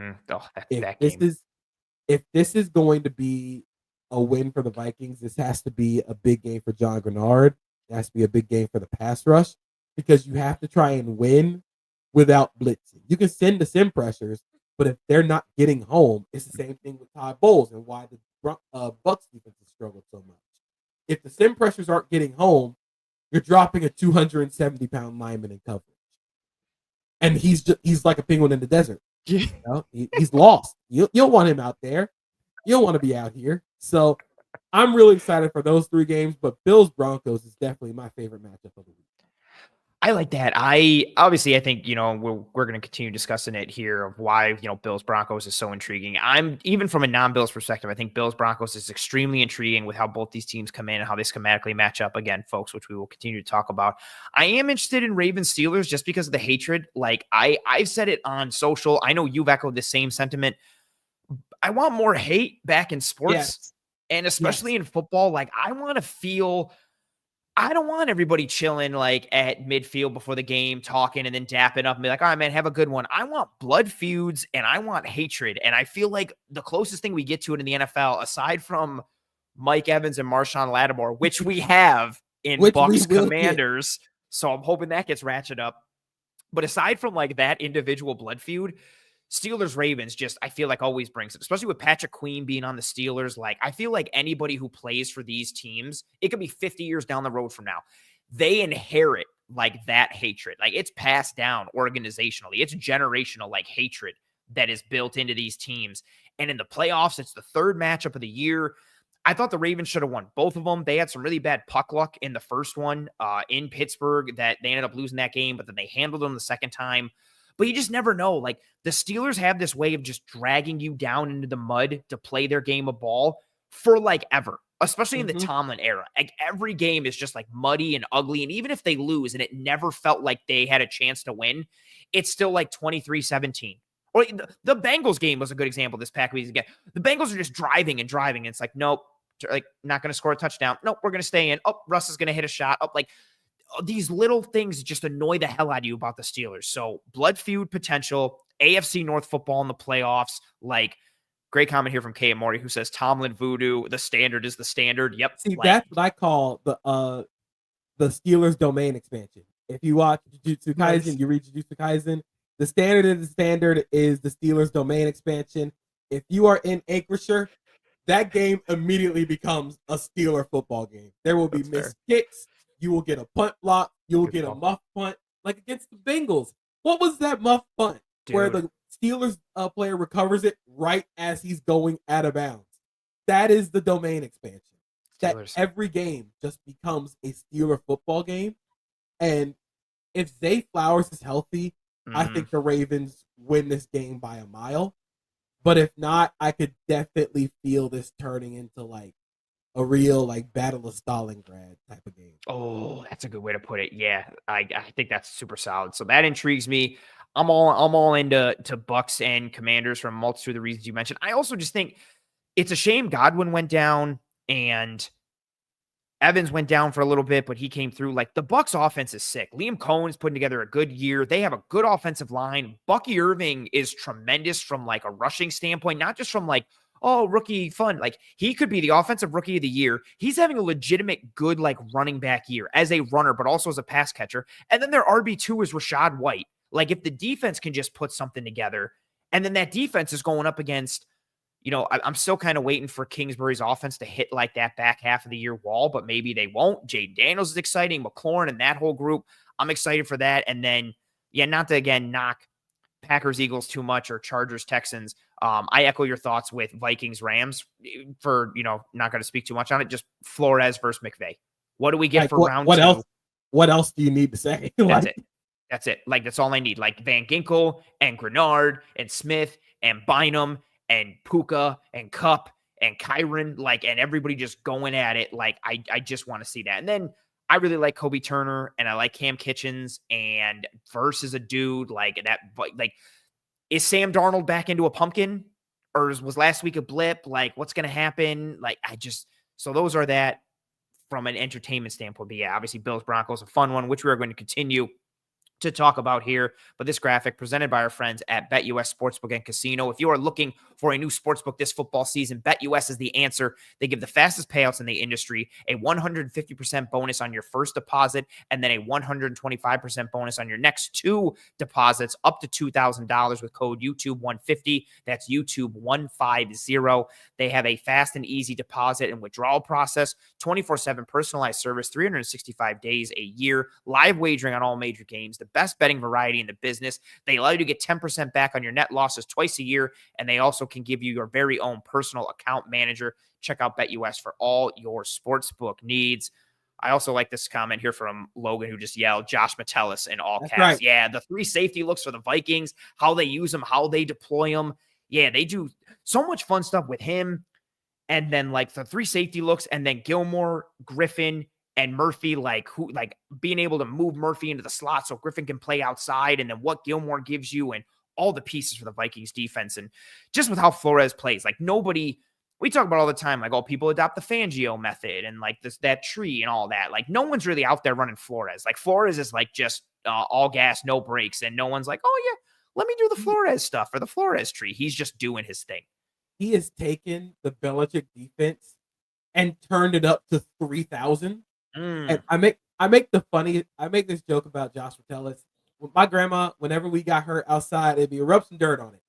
if this is going to be a win for the Vikings, this has to be a big game for John Grenard. It has to be a big game for the pass rush because you have to try and win without blitzing. You can send the sim pressures, but if they're not getting home, it's the same thing with Todd Bowles and why the Bucks defense has struggled so much. If the sim pressures aren't getting home, you're dropping a 270-pound lineman in coverage, and he's like a penguin in the desert. You know? He's lost. You don't want him out there. You don't want to be out here. So I'm really excited for those three games, but Bills Broncos is definitely my favorite matchup of the week. I like that. I think, we're going to continue discussing it here of why, Bills Broncos is so intriguing. I'm even from a non-Bills perspective, I think Bills Broncos is extremely intriguing with how both these teams come in and how they schematically match up again, folks, which we will continue to talk about. I am interested in Ravens Steelers just because of the hatred. Like I've said it on social. I know you've echoed the same sentiment. I want more hate back in sports and especially in football. Like I don't want everybody chilling like at midfield before the game, talking and then dapping up and be like, all right, man, have a good one. I want blood feuds and I want hatred. And I feel like the closest thing we get to it in the NFL, aside from Mike Evans and Marshawn Lattimore, which we have in Bucks Commanders. So I'm hoping that gets ratcheted up. But aside from like that individual blood feud, Steelers Ravens just, I feel like always brings it, especially with Patrick Queen being on the Steelers. Like, I feel like anybody who plays for these teams, it could be 50 years down the road from now, they inherit like that hatred. Like it's passed down organizationally. It's generational, like hatred that is built into these teams. And in the playoffs, it's the third matchup of the year. I thought the Ravens should have won both of them. They had some really bad puck luck in the first one in Pittsburgh that they ended up losing that game, but then they handled them the second time. But you just never know. Like the Steelers have this way of just dragging you down into the mud to play their game of ball for like ever. especially in the Tomlin era. Like every game is just like muddy and ugly. And even if they lose and it never felt like they had a chance to win, it's still like 23-17. Or the Bengals game was a good example this past week again. The Bengals are just driving and driving. And it's like, nope, like not going to score a touchdown. Nope, we're going to stay in. Oh, Russ is going to hit a shot. Oh, like these little things just annoy the hell out of you about the Steelers. So blood feud potential, AFC North football in the playoffs. Like, great comment here from K and Morty who says Tomlin voodoo. The standard is the standard. Yep. See, that's what I call the Steelers domain expansion. If you watch Jujutsu Kaisen, you read Jujutsu Kaisen. The standard is the Steelers domain expansion. If you are in Acrisure, that game immediately becomes a Steeler football game. There will be missed kicks. You will get a punt block. You will get a muff punt. Like against the Bengals. What was that muff punt? Dude. Where the Steelers player recovers it right as he's going out of bounds. That is the domain expansion. Steelers. That every game just becomes a Steeler football game. And if Zay Flowers is healthy, I think the Ravens win this game by a mile. But if not, I could definitely feel this turning into like a real like Battle of Stalingrad type of game. Oh, that's a good way to put it. Yeah, I think that's super solid. So that intrigues me. I'm all into Bucks and Commanders for a multitude of the reasons you mentioned. I also just think it's a shame Godwin went down and Evans went down for a little bit, but he came through. Like the Bucks offense is sick. Liam Cohen's putting together a good year. They have a good offensive line. Bucky Irving is tremendous from like a rushing standpoint, not just from like, oh, rookie fun. Like he could be the offensive rookie of the year. He's having a legitimate good like running back year as a runner, but also as a pass catcher. And then their RB2 is Rashad White. Like if the defense can just put something together, and then that defense is going up against, you know, I'm still kind of waiting for Kingsbury's offense to hit like that back half of the year wall, but maybe they won't. Jaden Daniels is exciting. McLaurin and that whole group. I'm excited for that. And then, yeah, not to again knock Packers, Eagles too much or Chargers, Texans. I echo your thoughts with Vikings, Rams for, you know, not going to speak too much on it. Just Flores versus McVay. What do we get for round two? What else do you need to say? That's it. That's it. Like, that's all I need. Like Van Ginkel and Grenard and Smith and Bynum and Puka and Cup and Kyron, like, and everybody just going at it. Like, I just want to see that. And then I really like Kobe Turner and I like Cam Kitchens, and Verse is a dude like that. Like, is Sam Darnold back into a pumpkin, or was last week a blip? Like, what's going to happen? Like, so those are that from an entertainment standpoint. But yeah, obviously Bills Broncos, a fun one, which we are going to continue to talk about here. But this graphic presented by our friends at BetUS Sportsbook and Casino. If you are looking for a new sportsbook this football season, BetUS is the answer. They give the fastest payouts in the industry, a 150% bonus on your first deposit, and then a 125% bonus on your next two deposits up to $2,000 with code YouTube150. That's YouTube150. They have a fast and easy deposit and withdrawal process, 24/7 personalized service, 365 days a year, live wagering on all major games, the best betting variety in the business. They allow you to get 10% back on your net losses twice a year, and they also can give you your very own personal account manager. Check out BetUS for all your sportsbook needs. I also like this comment here from Logan, who just yelled Josh Metellus in all caps. Right. Yeah, the 3 safety looks for the Vikings, how they use them, how they deploy them. Yeah, they do so much fun stuff with him. And then like the 3 safety looks, and then Gilmore, Griffin, and Murphy, like being able to move Murphy into the slot so Griffin can play outside, and then what Gilmore gives you, and all the pieces for the Vikings defense. And just with how Flores plays, like nobody, we talk about all the time, like, oh, people adopt the Fangio method and like that tree and all that. Like no one's really out there running Flores. Like Flores is like just all gas, no brakes. And no one's like, oh yeah, let me do the Flores stuff or the Flores tree. He's just doing his thing. He has taken the Belichick defense and turned it up to 3,000. And I make this joke about Josh Metellus. With my grandma, whenever we got her outside, it'd be rub some dirt on it.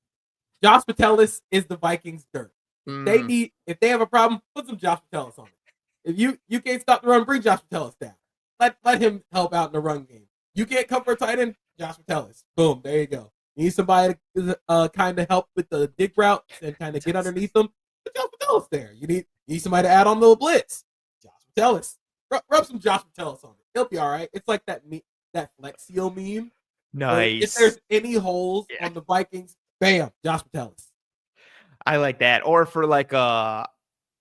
Josh Metellus is the Vikings dirt. If they have a problem, put some Josh Metellus on it. If you can't stop the run, bring Josh Metellus down. Let him help out in the run game. You can't cover a tight end, Josh Metellus. Boom, there you go. You need somebody to kind of help with the dig route and kind of get underneath them. Put Josh Metellus there. You need somebody to add on the blitz. Josh Metellus. Rub some Josh Metellus on it. He'll be all right. It's like that Flexio meme. Nice. If there's any holes on the Vikings, bam, Josh Metellus. I like that. Or for like a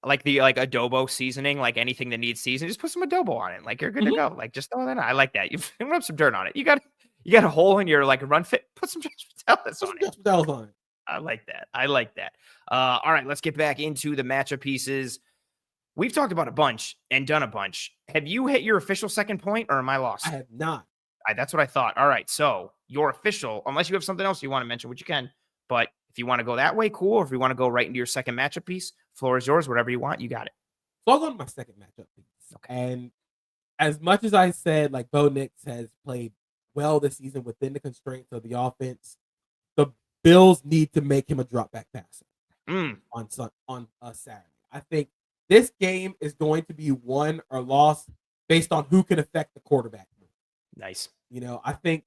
like adobo seasoning, like anything that needs seasoning, just put some adobo on it. Like you're good to go. Like just throw that on. I like that. You rub some dirt on it. You got a hole in your like run fit. Put some potatoes on it. I like that. All right, let's get back into the matchup pieces. We've talked about a bunch and done a bunch. Have you hit your official second point, or am I lost? I have not. That's what I thought. All right, so your official, unless you have something else you want to mention, which you can, but if you want to go that way, cool. Or if you want to go right into your second matchup piece, floor is yours. Whatever you want, you got it. So I'll go to my second matchup piece. Okay. And as much as I said, like Bo Nix has played well this season within the constraints of the offense, the Bills need to make him a drop back passer on Saturday. I think this game is going to be won or lost based on who can affect the quarterback move. Nice. You know, I think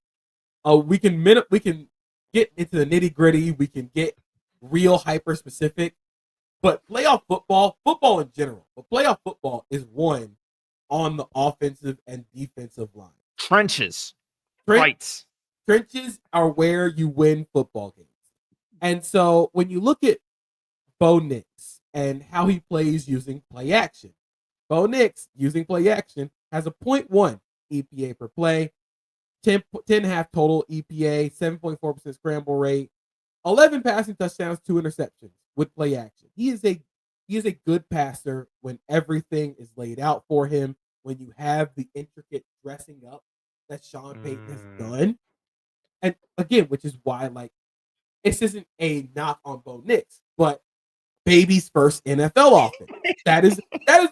we can get into the nitty gritty. We can get real hyper specific, but playoff football in general, but playoff football is won on the offensive and defensive line. Trenches. Fights. Trenches are where you win football games. And so when you look at Bo Nix and how he plays using play action, Bo Nix using play action has a 0.1 EPA per play, 10.5 total EPA, 7.4% scramble rate, 11 passing touchdowns, 2 interceptions with play action. He is a good passer when everything is laid out for him, when you have the intricate dressing up that Sean Payton has done. And again, which is why, like, this isn't a knock on Bo Nix, but baby's first NFL offense. That is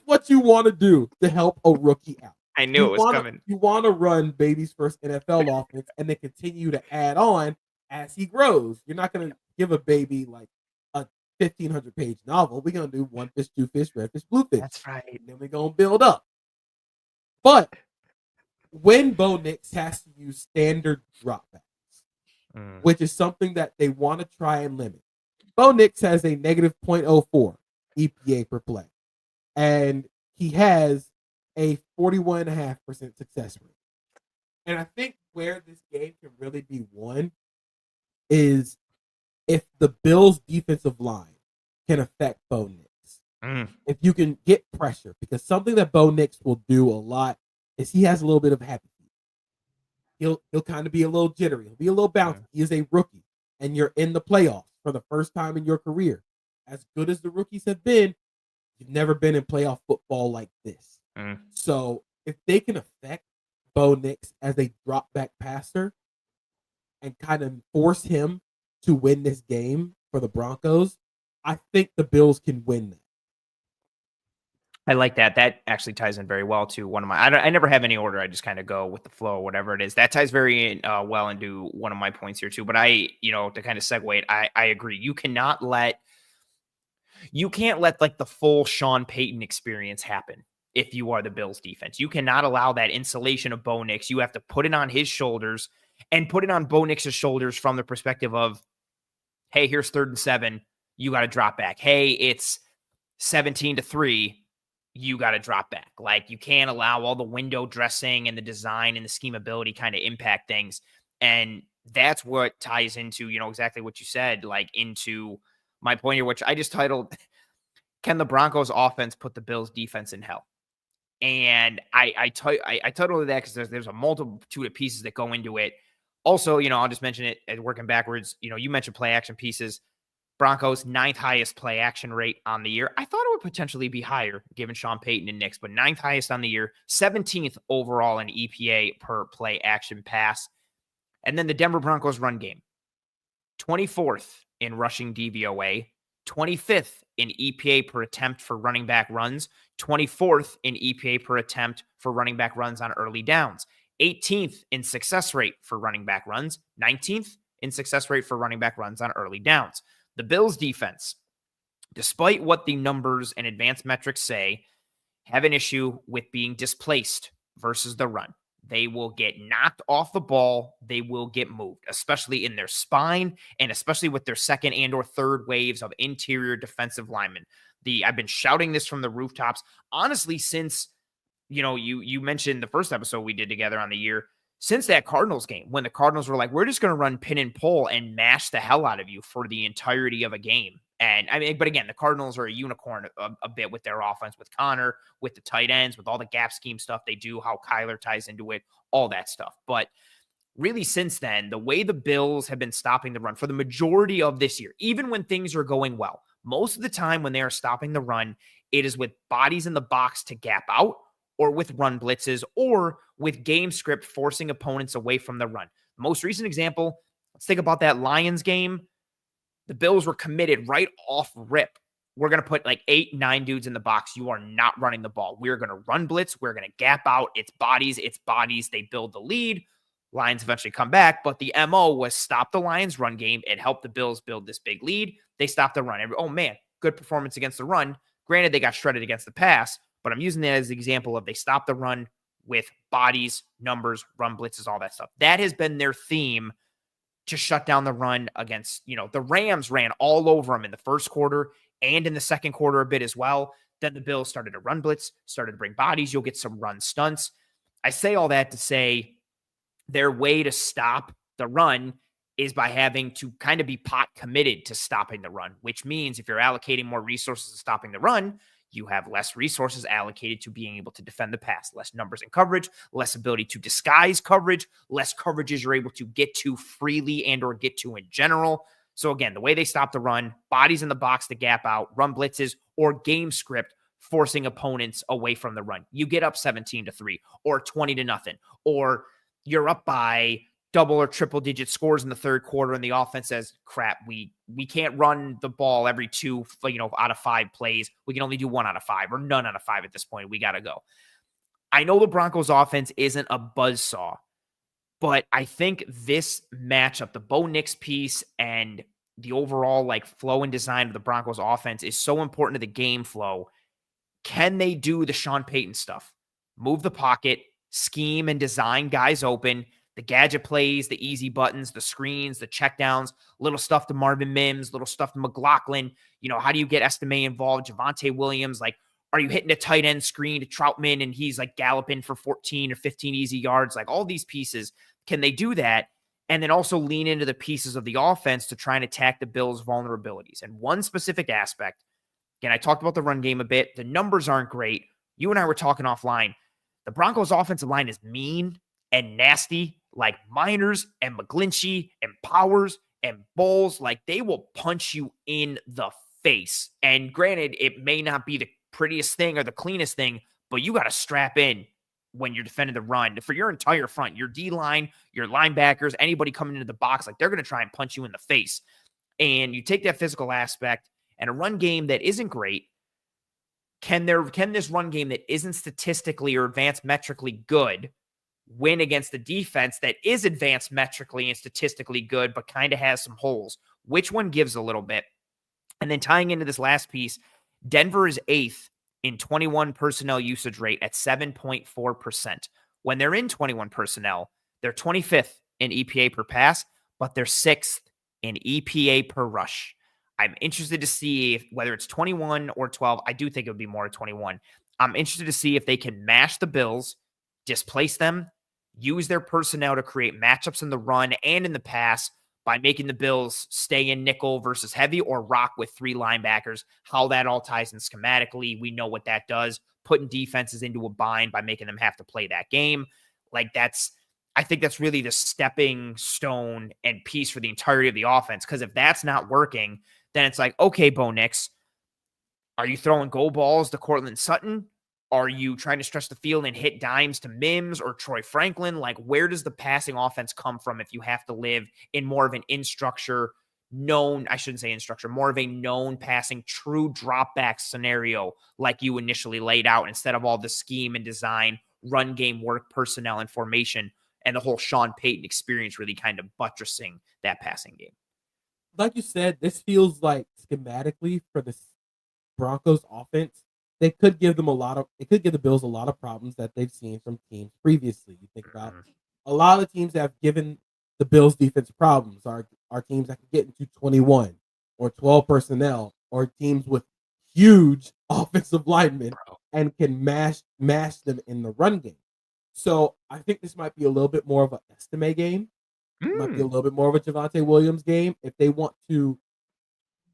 what you want to do to help a rookie out. I knew it was coming. You want to run baby's first NFL offense and then continue to add on as he grows. You're not going to give a baby like a 1,500-page novel. We're going to do one fish, two fish, red fish, blue fish. That's right. And then we're going to build up. But when Bo Nix has to use standard dropbacks, which is something that they want to try and limit, Bo Nix has a negative 0.04 EPA per play. And he has a 41.5% success rate. And I think where this game can really be won is if the Bills' defensive line can affect Bo Nix. If you can get pressure, because something that Bo Nix will do a lot is he has a little bit of happy feet. He'll kind of be a little jittery. He'll be a little bouncy. He is a rookie, and you're in the playoffs for the first time in your career. As good as the rookies have been, you've never been in playoff football like this. So if they can affect Bo Nix as a drop back passer and kind of force him to win this game for the Broncos, I think the Bills can win that. I like that. That actually ties in very well to one of my. I never have any order. I just kind of go with the flow, whatever it is. That ties very well into one of my points here too. But to kind of segue it, I agree. You can't let like the full Sean Payton experience happen if you are the Bills defense. You cannot allow that insulation of Bo Nix. You have to put it on his shoulders and put it on Bo Nix's shoulders from the perspective of, hey, here's 3rd and 7. You got to drop back. Hey, it's 17-3. You got to drop back. Like, you can't allow all the window dressing and the design and the schemability kind of impact things. And that's what ties into, exactly what you said, like into my point here, which I just titled, Can the Broncos offense put the Bills defense in hell? And I titled that because there's a multitude of pieces that go into it. Also, I'll just mention it as working backwards. You mentioned play action pieces. Broncos 9th highest play action rate on the year. I thought it would potentially be higher given Sean Payton and Nix, but 9th highest on the year, 17th overall in EPA per play action pass. And then the Denver Broncos run game, 24th in rushing DVOA, 25th in EPA per attempt for running back runs, 24th in EPA per attempt for running back runs on early downs, 18th in success rate for running back runs, 19th in success rate for running back runs on early downs. The Bills defense, despite what the numbers and advanced metrics say, have an issue with being displaced versus the run. They will get knocked off the ball. They will get moved, especially in their spine and especially with their second and or third waves of interior defensive linemen. I've been shouting this from the rooftops, honestly, since, you mentioned the first episode we did together on the year, since that Cardinals game, when the Cardinals were like, we're just going to run pin and pull and mash the hell out of you for the entirety of a game. And I mean, but again, the Cardinals are a unicorn a bit with their offense, with Connor, with the tight ends, with all the gap scheme stuff they do, how Kyler ties into it, all that stuff. But really, since then, the way the Bills have been stopping the run for the majority of this year, even when things are going well, most of the time when they are stopping the run, it is with bodies in the box to gap out, or with run blitzes, or with game script forcing opponents away from the run. The most recent example, let's think about that Lions game. The Bills were committed right off rip. We're going to put like 8, 9 dudes in the box. You are not running the ball. We're going to run blitz. We're going to gap out. It's bodies. They build the lead. Lions eventually come back, but the MO was stop the Lions run game. It helped the Bills build this big lead. They stopped the run. Oh man, good performance against the run. Granted, they got shredded against the pass, but I'm using that as an example of they stopped the run with bodies, numbers, run blitzes, all that stuff. That has been their theme to shut down the run against, the Rams ran all over them in the first quarter and in the second quarter a bit as well. Then the Bills started to run blitz, started to bring bodies. You'll get some run stunts. I say all that to say their way to stop the run is by having to kind of be pot committed to stopping the run, which means if you're allocating more resources to stopping the run, you have less resources allocated to being able to defend the pass, less numbers in coverage, less ability to disguise coverage, less coverages you're able to get to freely and or get to in general. So again, the way they stop the run, bodies in the box to gap out, run blitzes, or game script forcing opponents away from the run. You get up 17-3 or 20-0, or you're up by double or triple digit scores in the third quarter and the offense says, crap, we can't run the ball every 2 out of 5 plays. We can only do 1 out of 5 or none out of 5 at this point. We got to go. I know the Broncos offense isn't a buzzsaw, but I think this matchup, the Bo Nix piece and the overall flow and design of the Broncos offense is so important to the game flow. Can they do the Sean Payton stuff? Move the pocket, scheme and design guys open, the gadget plays, the easy buttons, the screens, the checkdowns, little stuff to Marvin Mims, little stuff to McLaughlin. How do you get Estime involved? Javonte Williams, are you hitting a tight end screen to Troutman and he's galloping for 14 or 15 easy yards? All these pieces, can they do that? And then also lean into the pieces of the offense to try and attack the Bills' vulnerabilities. And one specific aspect, again, I talked about the run game a bit. The numbers aren't great. You and I were talking offline. The Broncos' offensive line is mean and nasty, like Miners and McGlinchey and Powers and Bowles. They will punch you in the face. And granted, it may not be the prettiest thing or the cleanest thing, but you got to strap in when you're defending the run for your entire front, your D-line, your linebackers, anybody coming into the box. They're going to try and punch you in the face. And you take that physical aspect and a run game that isn't great. Can this run game that isn't statistically or advanced metrically good win against the defense that is advanced metrically and statistically good, but kind of has some holes? Which one gives a little bit? And then tying into this last piece, Denver is 8th in 21 personnel usage rate at 7.4%. When they're in 21 personnel, they're 25th in EPA per pass, but they're 6th in EPA per rush. I'm interested to see whether it's 21 or 12. I do think it would be more 21. I'm interested to see if they can mash the Bills, displace them, use their personnel to create matchups in the run and in the pass by making the Bills stay in nickel versus heavy or rock with 3 linebackers. How that all ties in schematically, we know what that does. Putting defenses into a bind by making them have to play that game. I think that's really the stepping stone and piece for the entirety of the offense. Because if that's not working, then it's okay, Bo Nix, are you throwing go balls to Cortland Sutton? Are you trying to stretch the field and hit dimes to Mims or Troy Franklin? Where does the passing offense come from if you have to live in more of an more of a known passing, true drop back scenario like you initially laid out instead of all the scheme and design, run game work, personnel and formation, and the whole Sean Payton experience really kind of buttressing that passing game? Like you said, this feels like schematically for the Broncos offense, it could give the Bills a lot of problems that they've seen from teams previously. You think about a lot of teams that have given the Bills defense problems are teams that can get into 21 or 12 personnel, or teams with huge offensive linemen and can mash them in the run game. So I think this might be a little bit more of an Estime game. It might be a little bit more of a Javonte Williams game if they want to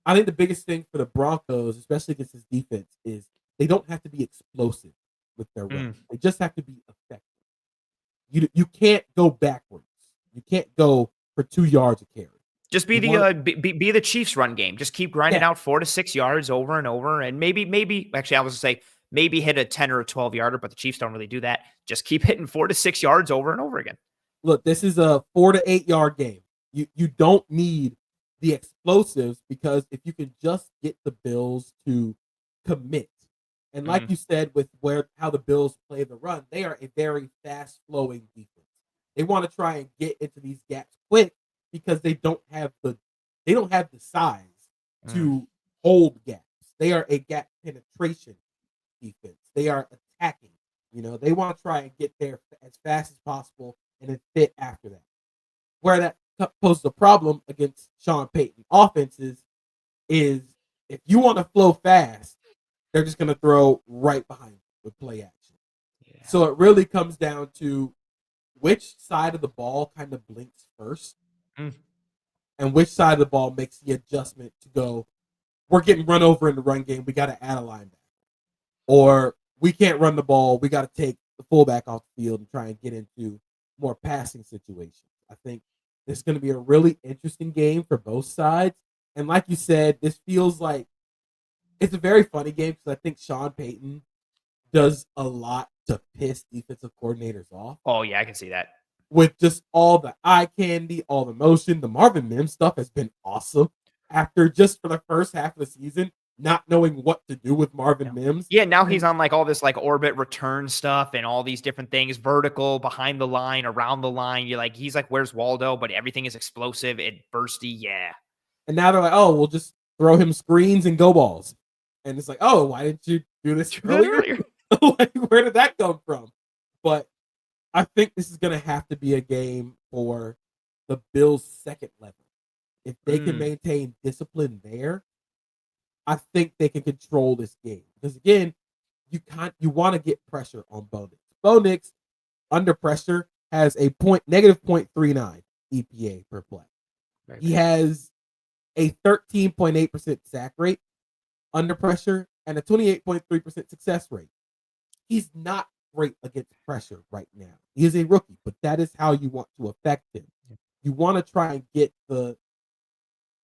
I think the biggest thing for the Broncos, especially against this defense, is they don't have to be explosive with their run. They just have to be effective. You can't go backwards. You can't go for 2 yards a carry. Just be the Chiefs run game. Just keep grinding out 4 to 6 yards over and over. And maybe actually I was going to say maybe hit a 10 or a 12 yarder, but the Chiefs don't really do that. Just keep hitting 4 to 6 yards over and over again. Look, this is a 4 to 8 yard game. You don't need the explosives, because if you can just get the Bills to commit. And like you said, with how the Bills play the run, they are a very fast flowing defense. They want to try and get into these gaps quick because they don't have the size to hold gaps. They are a gap penetration defense. They are attacking. They want to try and get there as fast as possible and then fit after that. Where that poses a problem against Sean Payton offenses is if you want to flow fast, they're just going to throw right behind you with play action. Yeah. So it really comes down to which side of the ball kind of blinks first and which side of the ball makes the adjustment to go, we're getting run over in the run game, we got to add a linebacker. Or we can't run the ball, we got to take the fullback off the field and try and get into more passing situations. I think this is going to be a really interesting game for both sides. And like you said, this feels like it's a very funny game because I think Sean Payton does a lot to piss defensive coordinators off. Oh, yeah, I can see that. With just all the eye candy, all the motion. The Marvin Mims stuff has been awesome. After just for the first half of the season, not knowing what to do with Marvin Mims. Yeah, now he's on like all this like orbit return stuff and all these different things, vertical, behind the line, around the line. He's like, where's Waldo? But everything is explosive and bursty. Yeah. And now they're like, oh, we'll just throw him screens and go balls. And it's like, oh, why didn't you do this earlier? Like, where did that come from? But I think this is going to have to be a game for the Bills' second level. If they can maintain discipline there, I think they can control this game. Because again, you want to get pressure on Bo Nix. Bo Nix, under pressure, has a negative 0.39 EPA per play. Right. He has a 13.8% sack rate under pressure and a 28.3% success rate. He's not great against pressure right now. He is a rookie, but that is how you want to affect him. You want to try and get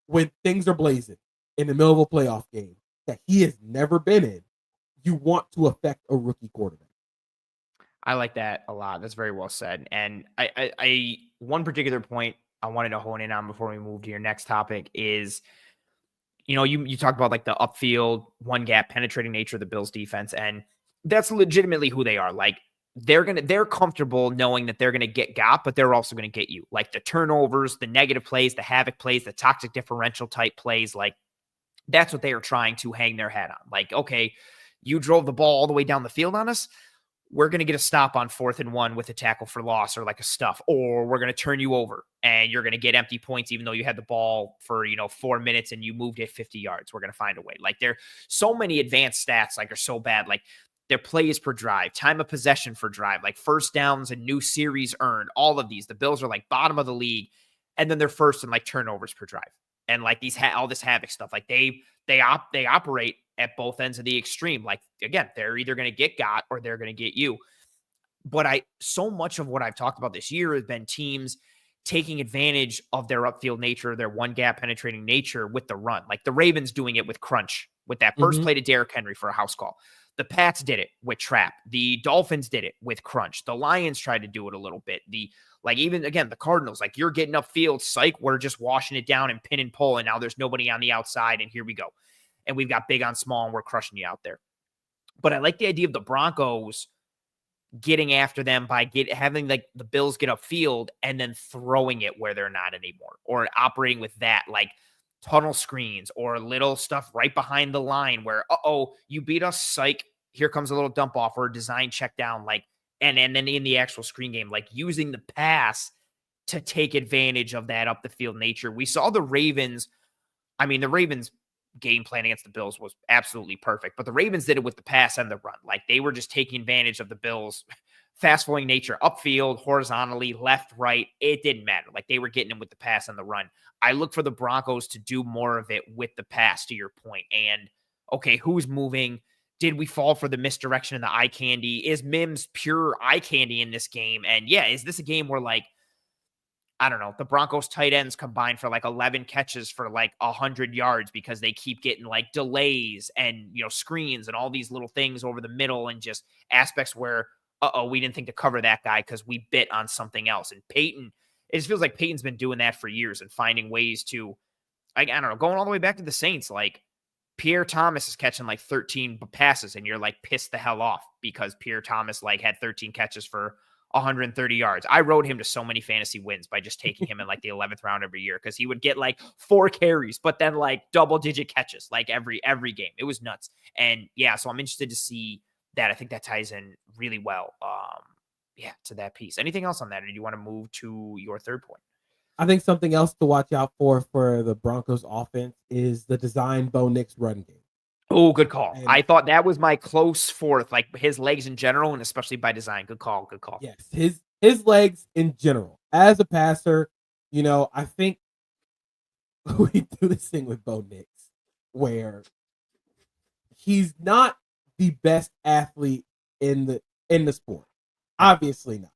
when things are blazing in the middle of a playoff game that he has never been in, you want to affect a rookie quarterback. I like that a lot. That's very well said. And I one particular point I wanted to hone in on before we move to your next topic is, you talk about like the upfield, one gap penetrating nature of the Bills defense, and that's legitimately who they are. Like they're comfortable knowing that they're going to get got, but they're also going to get you. Like the turnovers, the negative plays, the havoc plays, the toxic differential type plays, like that's what they are trying to hang their hat on. Like, okay, you drove the ball all the way down the field on us. We're going to get a stop on 4th and 1 with a tackle for loss or like a stuff, or we're going to turn you over and you're going to get empty points, even though you had the ball for, 4 minutes and you moved it 50 yards. We're going to find a way. Like there, so many advanced stats, like are so bad. Like their plays per drive, time of possession for drive, like first downs and new series earned, all of these, the Bills are like bottom of the league. And then they're first in like turnovers per drive. And like all this havoc stuff, like they operate at both ends of the extreme. Like, again, they're either going to get got or they're going to get you. But so much of what I've talked about this year has been teams taking advantage of their upfield nature, their one gap penetrating nature with the run. Like the Ravens doing it with crunch, with that first play to Derrick Henry for a house call. The Pats did it with trap. The Dolphins did it with crunch. The Lions tried to do it a little bit. Even again, the Cardinals, like you're getting upfield, psych, we're just washing it down and pin and pull. And now there's nobody on the outside. And here we go. And we've got big on small and we're crushing you out there. But I like the idea of the Broncos getting after them by having like the Bills get upfield and then throwing it where they're not anymore, or operating with that, like tunnel screens or little stuff right behind the line where, you beat us, psych, here comes a little dump off or a design check down, like, and then in the actual screen game, like using the pass to take advantage of that up the field nature. We saw the Ravens game plan against the Bills was absolutely perfect, but the Ravens did it with the pass and the run. Like they were just taking advantage of the Bills fast flowing nature, upfield, horizontally, left, right. It didn't matter. Like they were getting him with the pass and the run. I look for the Broncos to do more of it with the pass, to your point. And okay, who's moving? Did we fall for the misdirection in the eye candy? Is Mims pure eye candy in this game? And yeah, is this a game where like, I don't know, the Broncos tight ends combined for like 11 catches for like 100 yards because they keep getting like delays and, screens and all these little things over the middle and just aspects where, we didn't think to cover that guy because we bit on something else. And Peyton, it just feels like Peyton's been doing that for years and finding ways to, I don't know, going all the way back to the Saints, like Pierre Thomas is catching like 13 passes and you're like pissed the hell off because Pierre Thomas like had 13 catches for 130 yards. I rode him to so many fantasy wins by just taking him in like the 11th round every year because he would get like 4 carries, but then like double-digit catches like every game. It was nuts. And yeah, so I'm interested to see that. I think that ties in really well. To that piece. Anything else on that, or do you want to move to your third point? I think something else to watch out for the Broncos offense is the design Bo Nix run game. Oh, good call. And I thought that was my close fourth, like his legs in general, and especially by design. Good call. Good call. Yes, his legs in general. As a passer, I think we do this thing with Bo Nix where he's not the best athlete in the sport. Obviously not.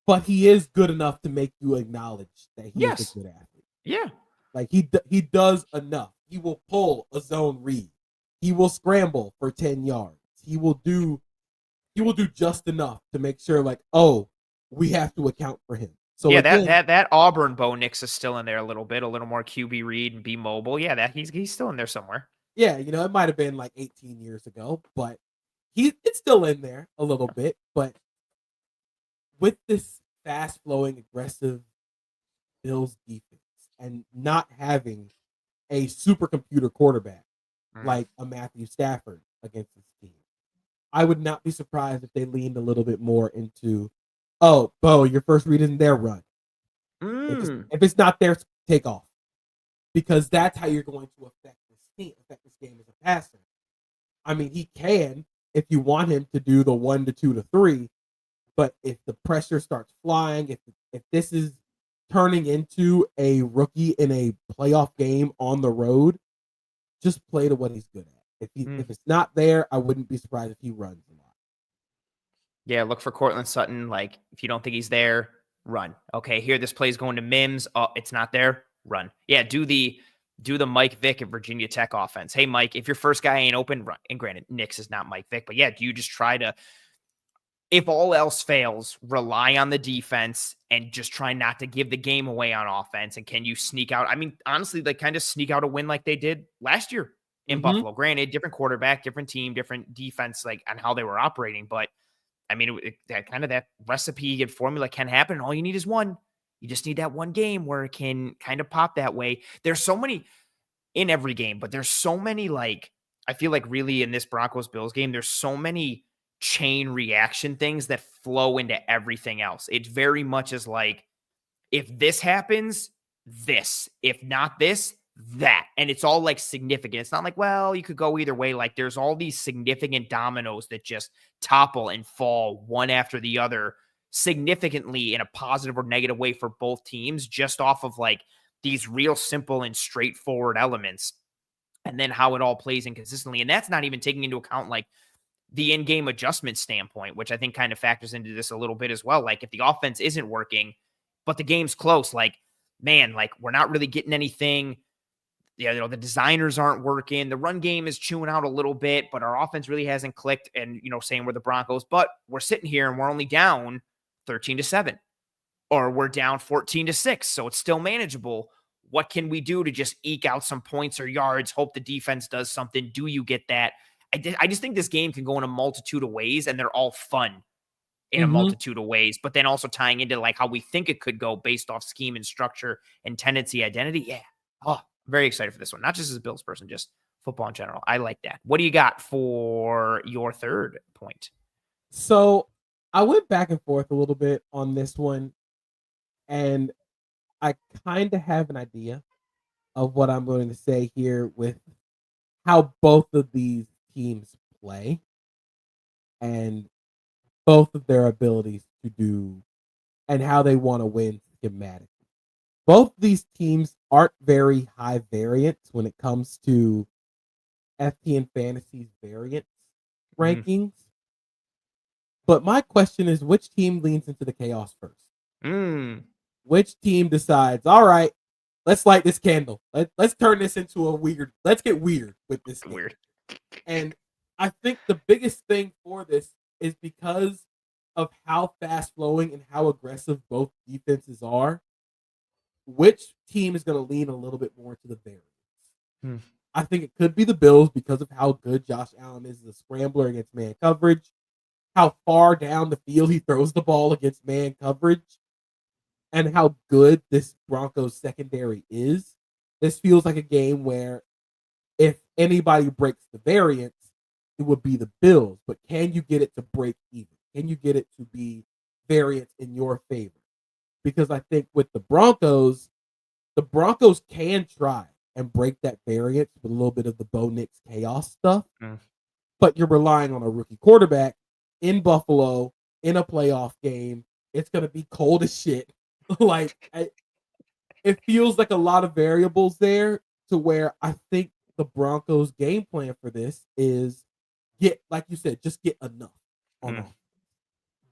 But he is good enough to make you acknowledge that he is a good athlete. Yeah. Like he does enough. He will pull a zone read. He will scramble for 10 yards. He will do just enough to make sure like, oh, we have to account for him. So yeah, again, that Auburn Bo Nix is still in there a little more QB read and be mobile. Yeah, that he's still in there somewhere. Yeah, it might have been like 18 years ago, but it's still in there a little bit. But with this fast flowing, aggressive Bills defense and not having a supercomputer quarterback like a Matthew Stafford against this team, I would not be surprised if they leaned a little bit more into, oh, Bo, your first read isn't their run. If it's not theirs, take off. Because that's how you're going to affect this game as a passer. I mean, he can if you want him to do the 1 to 2 to 3, but if the pressure starts flying, if this is turning into a rookie in a playoff game on the road, just play to what he's good at. If it's not there, I wouldn't be surprised if he runs a lot. Yeah, look for Cortland Sutton. Like, if you don't think he's there, run. Okay, here this play's going to Mims. Oh, it's not there. Run. Yeah, do the Mike Vick at Virginia Tech offense. Hey, Mike, if your first guy ain't open, run. And granted, Nix is not Mike Vick, but yeah, do you just try to, if all else fails, rely on the defense and just try not to give the game away on offense? And can you sneak out? I mean, honestly, like kind of sneak out a win like they did last year in Buffalo. Granted, different quarterback, different team, different defense, like on how they were operating. But I mean, that recipe and formula can happen. All you need is one. You just need that one game where it can kind of pop that way. There's so many in every game, but there's so many, like, I feel like really in this Broncos Bills game, there's so many chain reaction things that flow into everything else. It very much is like, if this happens, this, if not this, that. And it's all like significant. It's not like, well, you could go either way. Like there's all these significant dominoes that just topple and fall one after the other significantly in a positive or negative way for both teams, just off of like these real simple and straightforward elements. And then how it all plays in consistently. And that's not even taking into account like the in-game adjustment standpoint, which I think kind of factors into this a little bit as well. Like if the offense isn't working, but the game's close, like, man, like we're not really getting anything. The designers aren't working. The run game is chewing out a little bit, but our offense really hasn't clicked. And, saying we're the Broncos, but we're sitting here and we're only down 13-7, or we're down 14-6. So it's still manageable. What can we do to just eke out some points or yards? Hope the defense does something. Do you get that? I just think this game can go in a multitude of ways, and they're all fun in a multitude of ways, but then also tying into like how we think it could go based off scheme and structure and tendency identity. Yeah. Oh, I'm very excited for this one. Not just as a Bills person, just football in general. I like that. What do you got for your third point? So I went back and forth a little bit on this one, and I kind of have an idea of what I'm going to say here with how both of these teams play. And both of their abilities to do and how they want to win schematically. Both these teams aren't very high variance when it comes to FTN Fantasy's variance rankings. But my question is, which team leans into the chaos first? Which team decides, all right, let's light this candle. Let's turn this into let's get weird with this game. Weird. And I think the biggest thing for this is because of how fast flowing and how aggressive both defenses are, which team is going to lean a little bit more to the variance? I think it could be the Bills because of how good Josh Allen is as a scrambler against man coverage, how far down the field he throws the ball against man coverage, and how good this Broncos secondary is. This feels like a game where if anybody breaks the variance, it would be the Bills. But can you get it to break even? Can you get it to be variance in your favor? Because I think with the Broncos can try and break that variance with a little bit of the Bo Nix chaos stuff. But you're relying on a rookie quarterback in Buffalo in a playoff game. It's going to be cold as shit. It feels like a lot of variables there to where I think the Broncos' game plan for this is like you said, just get enough on offense.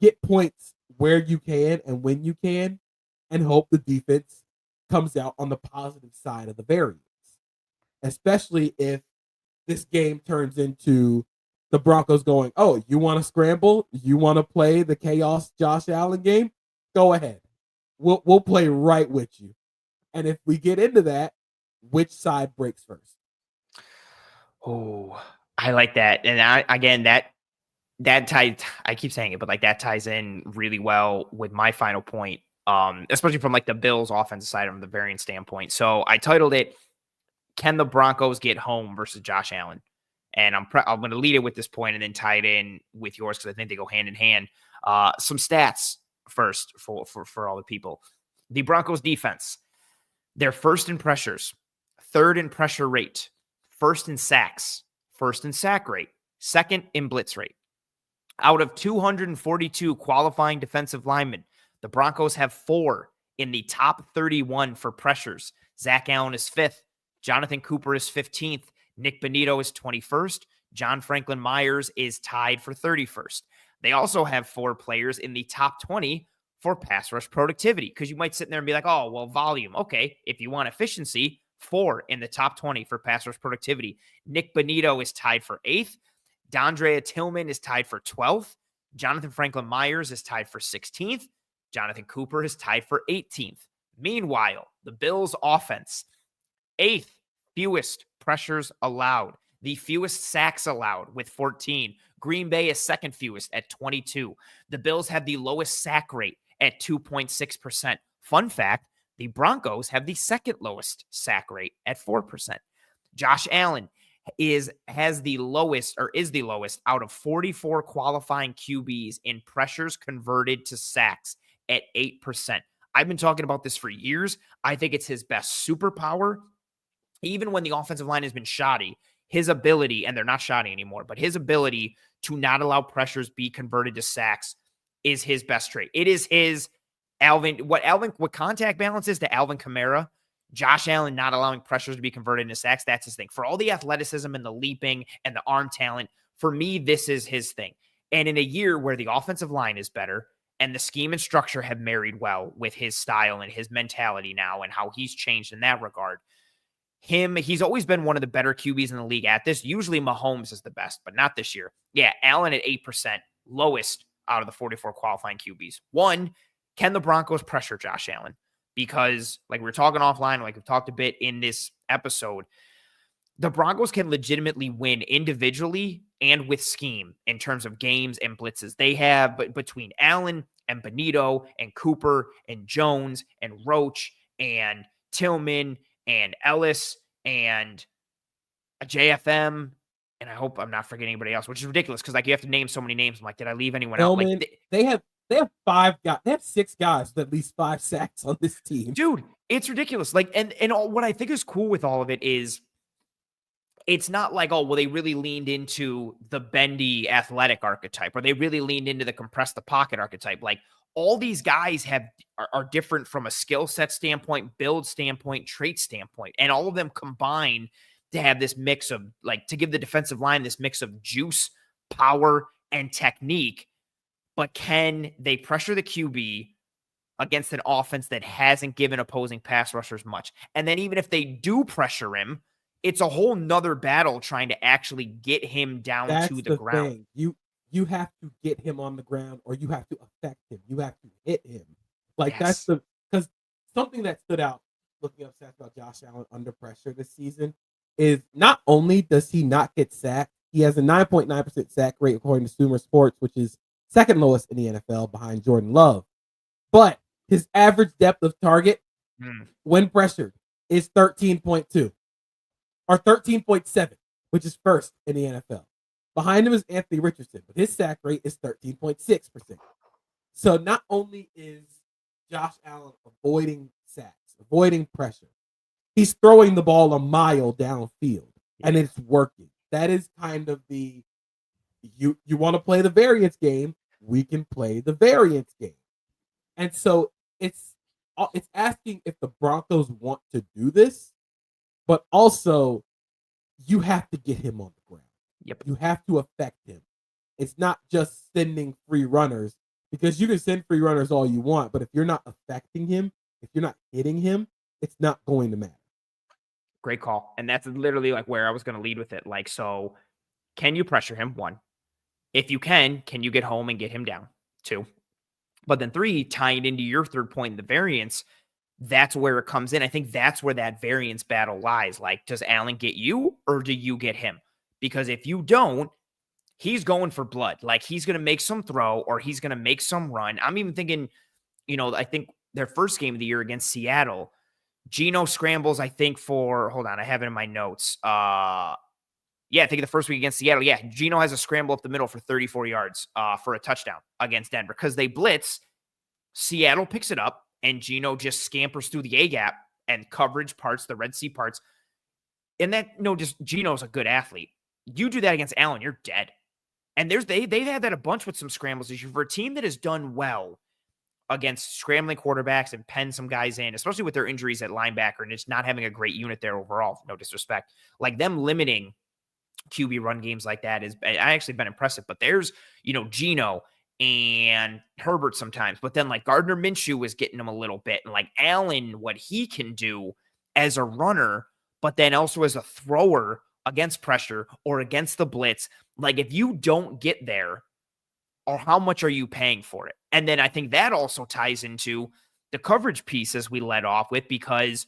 Get points where you can and when you can, and hope the defense comes out on the positive side of the variance. Especially if this game turns into the Broncos going, oh, you want to scramble? You want to play the chaos Josh Allen game? Go ahead. We'll play right with you. And if we get into that, which side breaks first? Oh, I like that. And that ties, I keep saying it, but like that ties in really well with my final point, especially from like the Bills offensive side from the variance standpoint. So I titled it, Can the Broncos Get Home versus Josh Allen? And I'm going to lead it with this point and then tie it in with yours because I think they go hand in hand. Some stats first for all the people. The Broncos defense, they're first in pressures, third in pressure rate, first in sacks, first in sack rate, second in blitz rate. Out of 242 qualifying defensive linemen, the Broncos have 4 in the top 31 for pressures. Zach Allen is 5th. Jonathan Cooper is 15th. Nick Bonito is 21st. John Franklin Myers is tied for 31st. They also have 4 players in the top 20 for pass rush productivity, because you might sit there and be like, oh, well, volume. Okay, if you want efficiency, 4 in the top 20 for pass rush productivity. Nick Bonito is tied for 8th. Dondrea Tillman is tied for 12th. Jonathan Franklin Myers is tied for 16th. Jonathan Cooper is tied for 18th. Meanwhile, the Bills offense, 8th fewest pressures allowed, the fewest sacks allowed with 14. Green Bay is second fewest at 22. The Bills have the lowest sack rate at 2.6%. Fun fact, the Broncos have the second lowest sack rate at 4%. Josh Allen is the lowest out of 44 qualifying QBs in pressures converted to sacks at 8%. I've been talking about this for years. I think it's his best superpower. Even when the offensive line has been shoddy, his ability, and they're not shoddy anymore, but his ability to not allow pressures be converted to sacks is his best trait. It is his what contact balance is to Alvin Kamara. Josh Allen not allowing pressures to be converted into sacks, that's his thing. For all the athleticism and the leaping and the arm talent, for me, this is his thing. And in a year where the offensive line is better and the scheme and structure have married well with his style and his mentality now and how he's changed in that regard, he's always been one of the better QBs in the league at this. Usually Mahomes is the best, but not this year. Yeah, Allen at 8%, lowest out of the 44 qualifying QBs. One, can the Broncos pressure Josh Allen? Because like we were talking offline, like we've talked a bit in this episode, the Broncos can legitimately win individually and with scheme in terms of games and blitzes. They have, but between Allen and Bonito and Cooper and Jones and Roach and Tillman and Ellis and JFM, and I hope I'm not forgetting anybody else, which is ridiculous because like you have to name so many names. I'm like, did I leave anyone out? Like, they have 5 guys. They have 6 guys with at least 5 sacks on this team. Dude, it's ridiculous. Like, and what I think is cool with all of it is it's not like, oh, well, they really leaned into the bendy athletic archetype, or they really leaned into the compress the pocket archetype. Like, all these guys are different from a skill set standpoint, build standpoint, trait standpoint, and all of them combine to have this mix of, like, to give the defensive line this mix of juice, power, and technique. But can they pressure the QB against an offense that hasn't given opposing pass rushers much? And then even if they do pressure him, it's a whole nother battle trying to actually get him down That's to the ground. thing. You have to get him on the ground, or you have to affect him. You have to hit him. Like, that's Yes. because something that stood out looking up stats about Josh Allen under pressure this season is not only does he not get sacked, he has a 9.9% sack rate according to Sumer Sports, which is second lowest in the NFL behind Jordan Love. But his average depth of target when pressured is 13.2 or 13.7, which is first in the NFL. Behind him is Anthony Richardson, but his sack rate is 13.6%. So not only is Josh Allen avoiding sacks, avoiding pressure, he's throwing the ball a mile downfield, and it's working. That is kind of the, you want to play the variance game, we can play the variance game. And so it's asking if the Broncos want to do this, but also you have to get him on the ground. Yep. You have to affect him. It's not just sending free runners, because you can send free runners all you want, but if you're not affecting him, if you're not hitting him, it's not going to matter. Great call. And that's literally like where I was going to lead with it. Like, so can you pressure him? 1. If you can you get home and get him down? 2. But then 3, tying into your third point in the variance, that's where it comes in. I think that's where that variance battle lies. Like, does Allen get you, or do you get him? Because if you don't, he's going for blood. Like, he's going to make some throw, or he's going to make some run. I'm even thinking, I think their first game of the year against Seattle, Geno scrambles, I think, for, hold on, I have it in my notes. I think the first week against Seattle, Geno has a scramble up the middle for 34 yards for a touchdown against Denver, because they blitz. Seattle picks it up, and Geno just scampers through the A-gap, and coverage parts, the Red Sea parts. And that, just Geno's a good athlete. You do that against Allen, you're dead. And they've had that a bunch with some scrambles this year. For a team that has done well against scrambling quarterbacks and pen some guys in, especially with their injuries at linebacker and just not having a great unit there overall, no disrespect, like them limiting QB run games like that is actually been impressive. But there's, Geno and Herbert sometimes, but then like Gardner Minshew was getting him a little bit, and like Allen, what he can do as a runner, but then also as a thrower against pressure or against the blitz. Like, if you don't get there, or how much are you paying for it? And then I think that also ties into the coverage piece as we led off with, because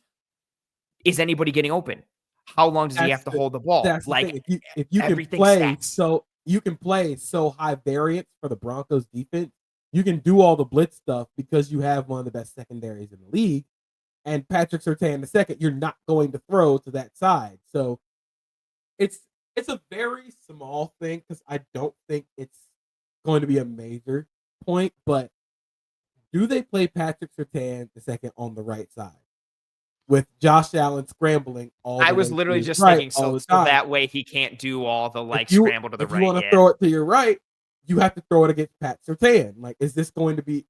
is anybody getting open? How long does he have to hold the ball? That's like, the thing. If you can play so high variance for the Broncos defense, you can do all the blitz stuff because you have one of the best secondaries in the league. And Patrick Surtain II, you're not going to throw to that side. So it's a very small thing, because I don't think it's going to be a major point. But do they play Patrick Surtain II on the right side with Josh Allen scrambling all the way? I was literally just thinking, so that way he can't do all the scramble to the right. If you want to throw it to your right, you have to throw it against Pat Surtain. Like, is that going to be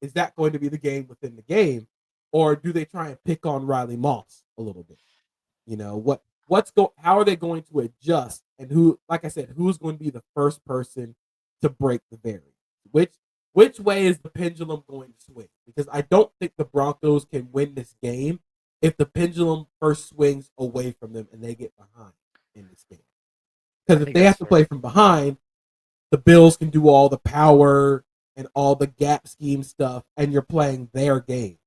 the game within the game, or do they try and pick on Riley Moss a little bit? How are they going to adjust, and who, like I said, who's going to be the first person to break the variance? Which way is the pendulum going to swing? Because I don't think the Broncos can win this game if the pendulum first swings away from them and they get behind in this game. Because if they have to play from behind, the Bills can do all the power and all the gap scheme stuff, and you're playing their game.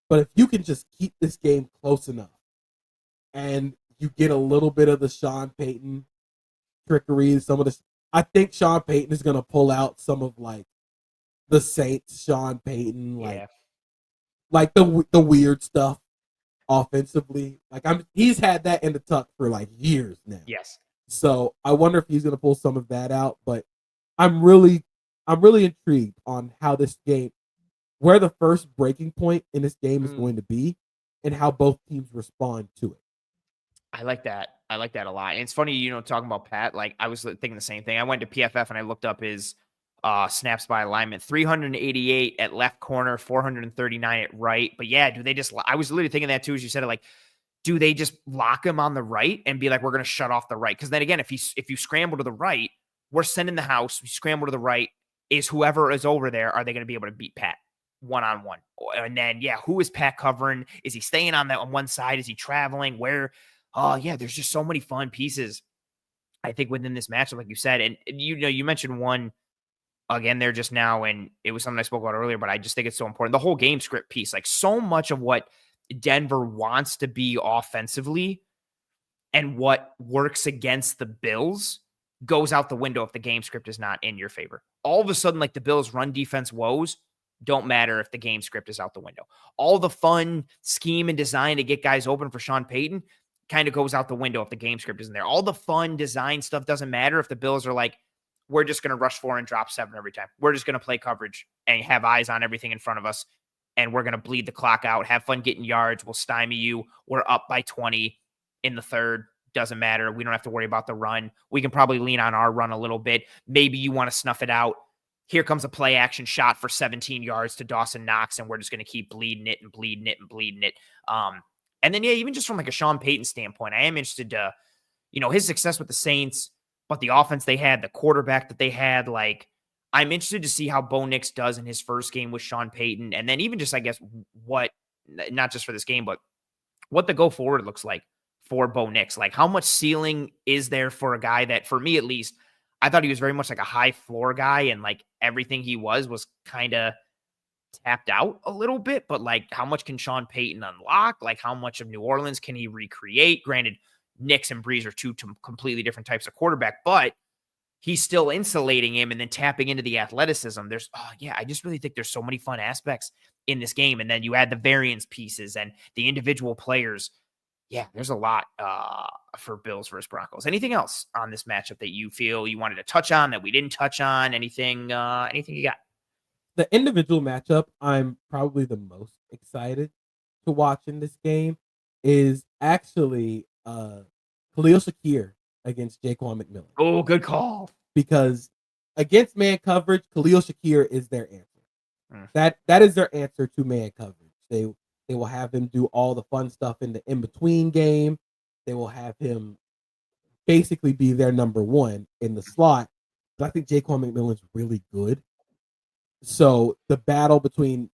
But if you can just keep this game close enough, and you get a little bit of the Sean Payton trickery, some of this, I think Sean Payton is going to pull out some of like the Saints, Sean Payton, like the weird stuff offensively. Like, he's had that in the tuck for like years now. Yes. So I wonder if he's going to pull some of that out. But I'm really intrigued on how this game, where the first breaking point in this game is going to be, and how both teams respond to it. I like that. I like that a lot. And it's funny, talking about Pat, like I was thinking the same thing. I went to PFF and I looked up his snaps by alignment, 388 at left corner, 439 at right. But yeah, I was literally thinking that too, as you said it, like, do they just lock him on the right and be like, we're going to shut off the right? Because then again, if you scramble to the right, we're sending the house. We scramble to the right. Is whoever is over there, are they going to be able to beat Pat one-on-one? And then, yeah, who is Pat covering? Is he staying on one side? Is he traveling? Where? Oh, yeah, there's just so many fun pieces, I think, within this matchup, like you said. And, you mentioned one again there just now, and it was something I spoke about earlier, but I just think it's so important. The whole game script piece, like so much of what Denver wants to be offensively and what works against the Bills goes out the window if the game script is not in your favor. All of a sudden, like the Bills' run defense woes don't matter if the game script is out the window. All the fun scheme and design to get guys open for Sean Payton kind of goes out the window if the game script isn't there. All the fun design stuff doesn't matter if the Bills are like, we're just going to rush 4 and drop 7 every time. We're just going to play coverage and have eyes on everything in front of us. And we're going to bleed the clock out, have fun getting yards. We'll stymie you. We're up by 20 in the third. Doesn't matter. We don't have to worry about the run. We can probably lean on our run a little bit. Maybe you want to snuff it out. Here comes a play action shot for 17 yards to Dawson Knox, and we're just going to keep bleeding it and bleeding it and bleeding it. And then, yeah, even just from like a Sean Payton standpoint, I am interested to, his success with the Saints, but the offense they had, the quarterback that they had, like, I'm interested to see how Bo Nix does in his first game with Sean Payton. And then even just, I guess, not just for this game, but what the go forward looks like for Bo Nix. Like, how much ceiling is there for a guy that, for me at least, I thought he was very much like a high floor guy, and like everything he was kind of tapped out a little bit. But like, how much can Sean Payton unlock? Like, how much of New Orleans can he recreate? Granted, Nix and Breeze are two completely different types of quarterback, but he's still insulating him and then tapping into the athleticism. I just really think there's so many fun aspects in this game. And then you add the variance pieces and the individual players. Yeah, there's a lot for Bills versus Broncos. Anything else on this matchup that you feel you wanted to touch on that we didn't touch on? Anything you got? The individual matchup I'm probably the most excited to watch in this game is actually Khalil Shakir against Jaquan McMillan. Oh, good call. Because against man coverage, Khalil Shakir is their answer. That is their answer to man coverage. They will have him do all the fun stuff in the in-between game. They will have him basically be their number one in the slot. But I think Jaquan McMillan's really good. So the battle between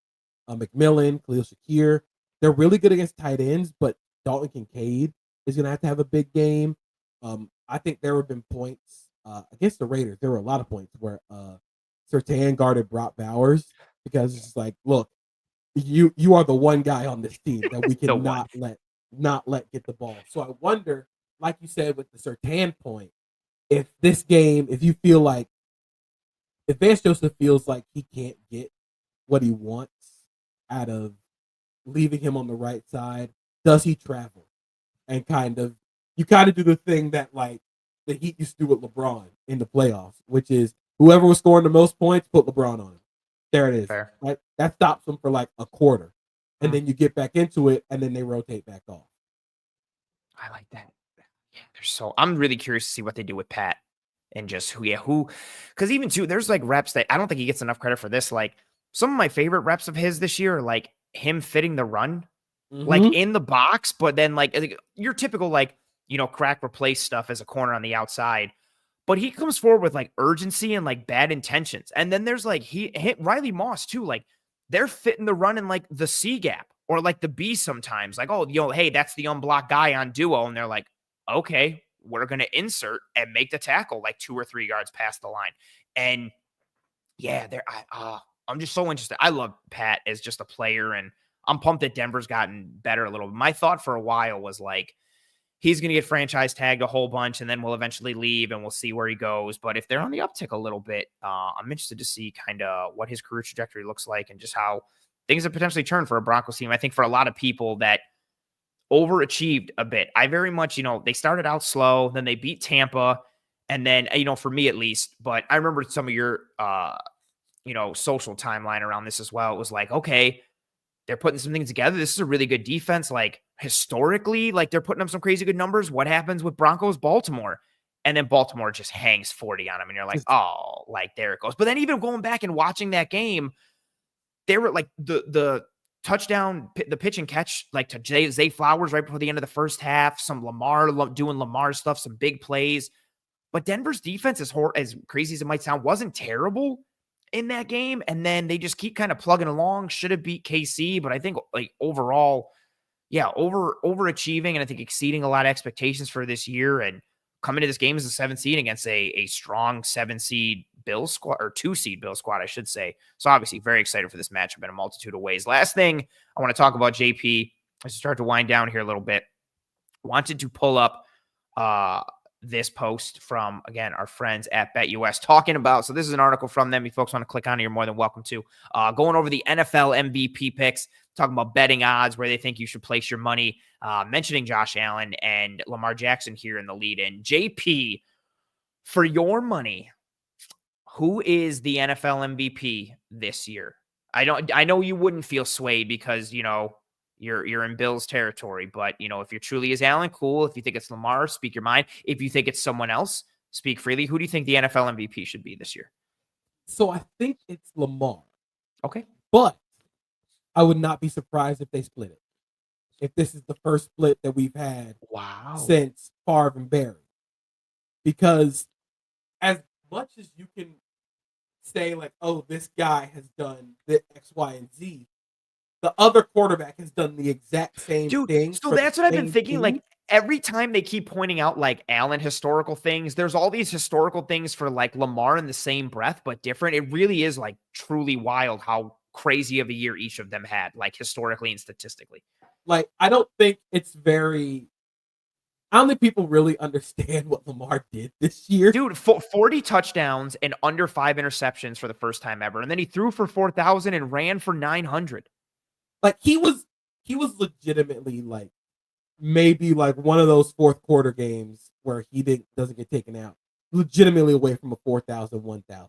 McMillan, Khalil Shakir, they're really good against tight ends, but Dalton Kincaid is going to have a big game. I think there have been points against the Raiders. There were a lot of points where Surtain guarded Brock Bowers because it's like, look, you are the one guy on this team that we can not let get the ball. So I wonder, like you said with the Surtain point, if this game, if Vance Joseph feels like he can't get what he wants out of leaving him on the right side, does he travel and you kind of do the thing that like the Heat used to do with LeBron in the playoffs, which is whoever was scoring the most points, put LeBron on him. There it is. Fair. Right? That stops them for like a quarter. And then you get back into it, and then they rotate back off. I like that. Yeah, I'm really curious to see what they do with Pat and just who, because even too, there's like reps that I don't think he gets enough credit for this. Like some of my favorite reps of his this year are like him fitting the run, like in the box, but then like your typical like, crack replace stuff as a corner on the outside. But he comes forward with like urgency and like bad intentions. And then there's like he hit Riley Moss too. Like they're fitting the run in like the C gap or like the B sometimes. Like, oh, hey, that's the unblocked guy on duo. And they're like, okay, we're going to insert and make the tackle like 2 or 3 yards past the line. And yeah, I'm just so interested. I love Pat as just a player, and I'm pumped that Denver's gotten better a little bit. My thought for a while was like, he's going to get franchise tagged a whole bunch and then we'll eventually leave and we'll see where he goes. But if they're on the uptick a little bit, I'm interested to see kind of what his career trajectory looks like and just how things have potentially turned for a Broncos team. I think for a lot of people that overachieved a bit, I very much, they started out slow, then they beat Tampa. And then, for me at least, but I remember some of your, social timeline around this as well. It was like, okay, they're putting some things together. This is a really good defense. Like historically, like they're putting up some crazy good numbers. What happens with Broncos Baltimore? And then Baltimore just hangs 40 on them. And you're like, oh, like there it goes. But then even going back and watching that game, they were like the touchdown, the pitch and catch, like to Zay Flowers right before the end of the first half, some Lamar doing Lamar stuff, some big plays. But Denver's defense, as crazy as it might sound, wasn't terrible in that game. And then they just keep kind of plugging along. Should have beat KC, but I think like overall, yeah, overachieving and I think exceeding a lot of expectations for this year. And coming to this game as a 7 seed against a strong 7 seed Bills squad, or 2 seed Bills squad, I should say. So obviously very excited for this matchup in a multitude of ways. Last thing I want to talk about, JP, as we start to wind down here a little bit, wanted to pull up this post from, again, our friends at BetUS talking about, so this is an article from them. If you folks want to click on it, you're more than welcome to. Going over the NFL MVP picks, talking about betting odds, where they think you should place your money, mentioning Josh Allen and Lamar Jackson here in the lead in. JP, for your money, who is the NFL MVP this year? I know you wouldn't feel swayed because, you know, you're in Bills territory, but you know, if you're truly is Allen, cool. If you think it's Lamar, speak your mind. If you think it's someone else, speak freely. Who do you think the NFL MVP should be this year? So I think it's Lamar. Okay. But I would not be surprised if they split it. If this is the first split that we've had since Favre and Barry. Because as much as you can say like, oh, this guy has done the X, Y, and Z, the other quarterback has done the exact same thing. So that's what I've been thinking. Like every time they keep pointing out like Allen historical things, there's all these historical things for like Lamar in the same breath, but different. It really is like truly wild how crazy of a year each of them had, like historically and statistically. Like, I don't think people really understand what Lamar did this year. Dude, 40 touchdowns and under 5 interceptions for the first time ever. And then he threw for 4,000 and ran for 900. Like he was legitimately like maybe like one of those fourth quarter games where he doesn't get taken out. Legitimately away from a 4,000, 1,000.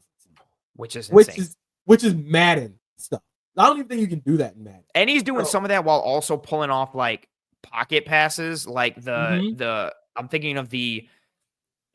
Which is insane. Which is Madden stuff. I don't even think you can do that in Madden. And he's doing some of that while also pulling off like pocket passes, like I'm thinking of the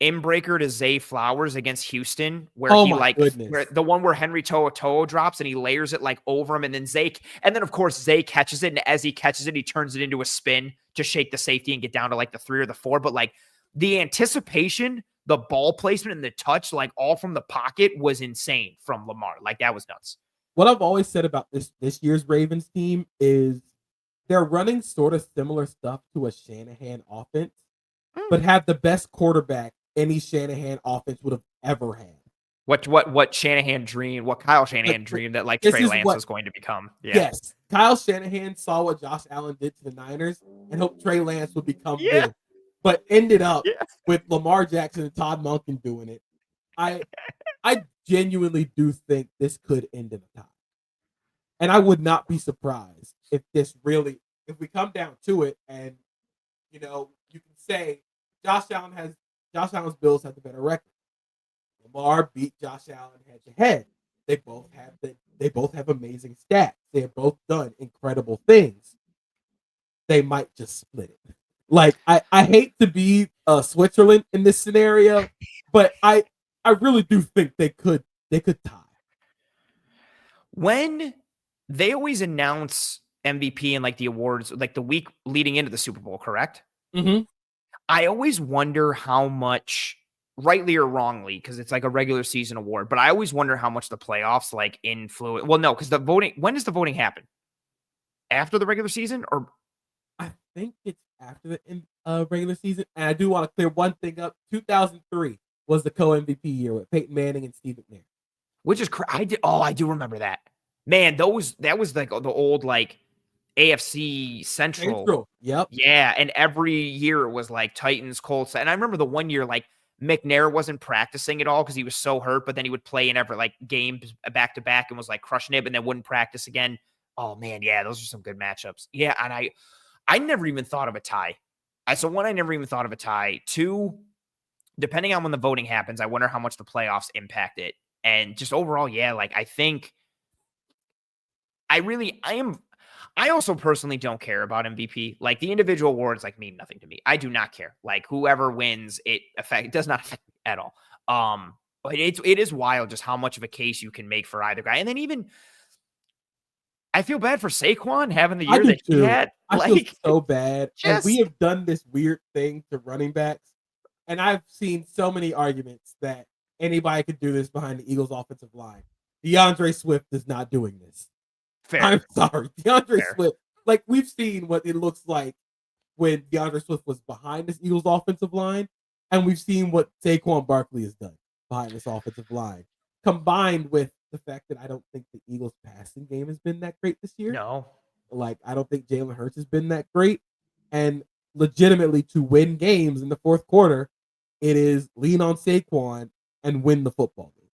inbreaker to Zay Flowers against Houston, where where the one where Henry To'o drops and he layers it like over him, and then of course Zay catches it, and as he catches it, he turns it into a spin to shake the safety and get down to like the 3 or the 4. But like the anticipation, the ball placement, and the touch, like all from the pocket, was insane from Lamar. Like that was nuts. What I've always said about this year's Ravens team is they're running sort of similar stuff to a Shanahan offense, but have the best quarterback any Shanahan offense would have ever had. What Shanahan dreamed, what Kyle Shanahan dreamed that like Trey Lance was going to become. Yeah. Yes. Kyle Shanahan saw what Josh Allen did to the Niners and hoped Trey Lance would become good, but ended up with Lamar Jackson and Todd Monken doing it. I genuinely do think this could end in a tie. And I would not be surprised if we come down to it and, you know, you can say Josh Allen's Bills have the better record. Lamar beat Josh Allen head to head. They both have amazing stats. They have both done incredible things. They might just split it. Like I hate to be Switzerland in this scenario, but I really do think they could tie. When they always announce MVP and like the awards, like the week leading into the Super Bowl, correct? Mm-hmm. I always wonder how much, rightly or wrongly, because it's like a regular season award, but I always wonder how much the playoffs like influence. Well, no, because the voting, when does the voting happen? After the regular season, or? I think it's after the regular season. And I do want to clear one thing up. 2003 was the co-MVP year with Peyton Manning and Steve McNair. Which is I do remember that. Man, that was like the old like AFC Central. Yep. Yeah, and every year it was like Titans, Colts. And I remember the one year like McNair wasn't practicing at all because he was so hurt, but then he would play in every like games back to back and was like crushing it, and then wouldn't practice again. Oh man, yeah, those are some good matchups. Yeah, and I never even thought of a tie. I never even thought of a tie. 2, depending on when the voting happens, I wonder how much the playoffs impact it. And just overall, yeah, like I think I also personally don't care about MVP. Like the individual awards like mean nothing to me. I do not care. Like whoever wins, it does not affect me at all. But it is wild just how much of a case you can make for either guy. And then even I feel bad for Saquon having the I year do that he too. had. I feel Like so bad. And we just have done this weird thing to running backs. And I've seen so many arguments that anybody could do this behind the Eagles offensive line. DeAndre Swift is not doing this. fair. I'm sorry. DeAndre Fair. Swift, like we've seen what it looks like when DeAndre Swift was behind this Eagles offensive line, and we've seen what Saquon Barkley has done behind this offensive line, combined with the fact that I don't think the Eagles passing game has been that great this year. No. Like, I don't think Jalen Hurts has been that great. And legitimately, to win games in the fourth quarter, it is lean on Saquon and win the football game.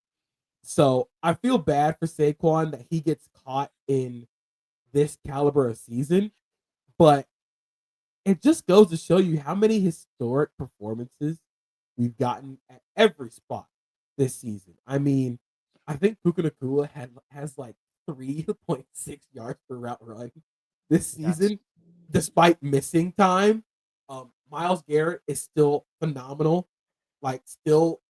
So I feel bad for Saquon that he gets caught in this caliber of season, but it just goes to show you how many historic performances we've gotten at every spot this season. I mean, I think Puka Nacua has like 3.6 yards per route run this season, despite missing time. Myles Garrett is still phenomenal. Like, still,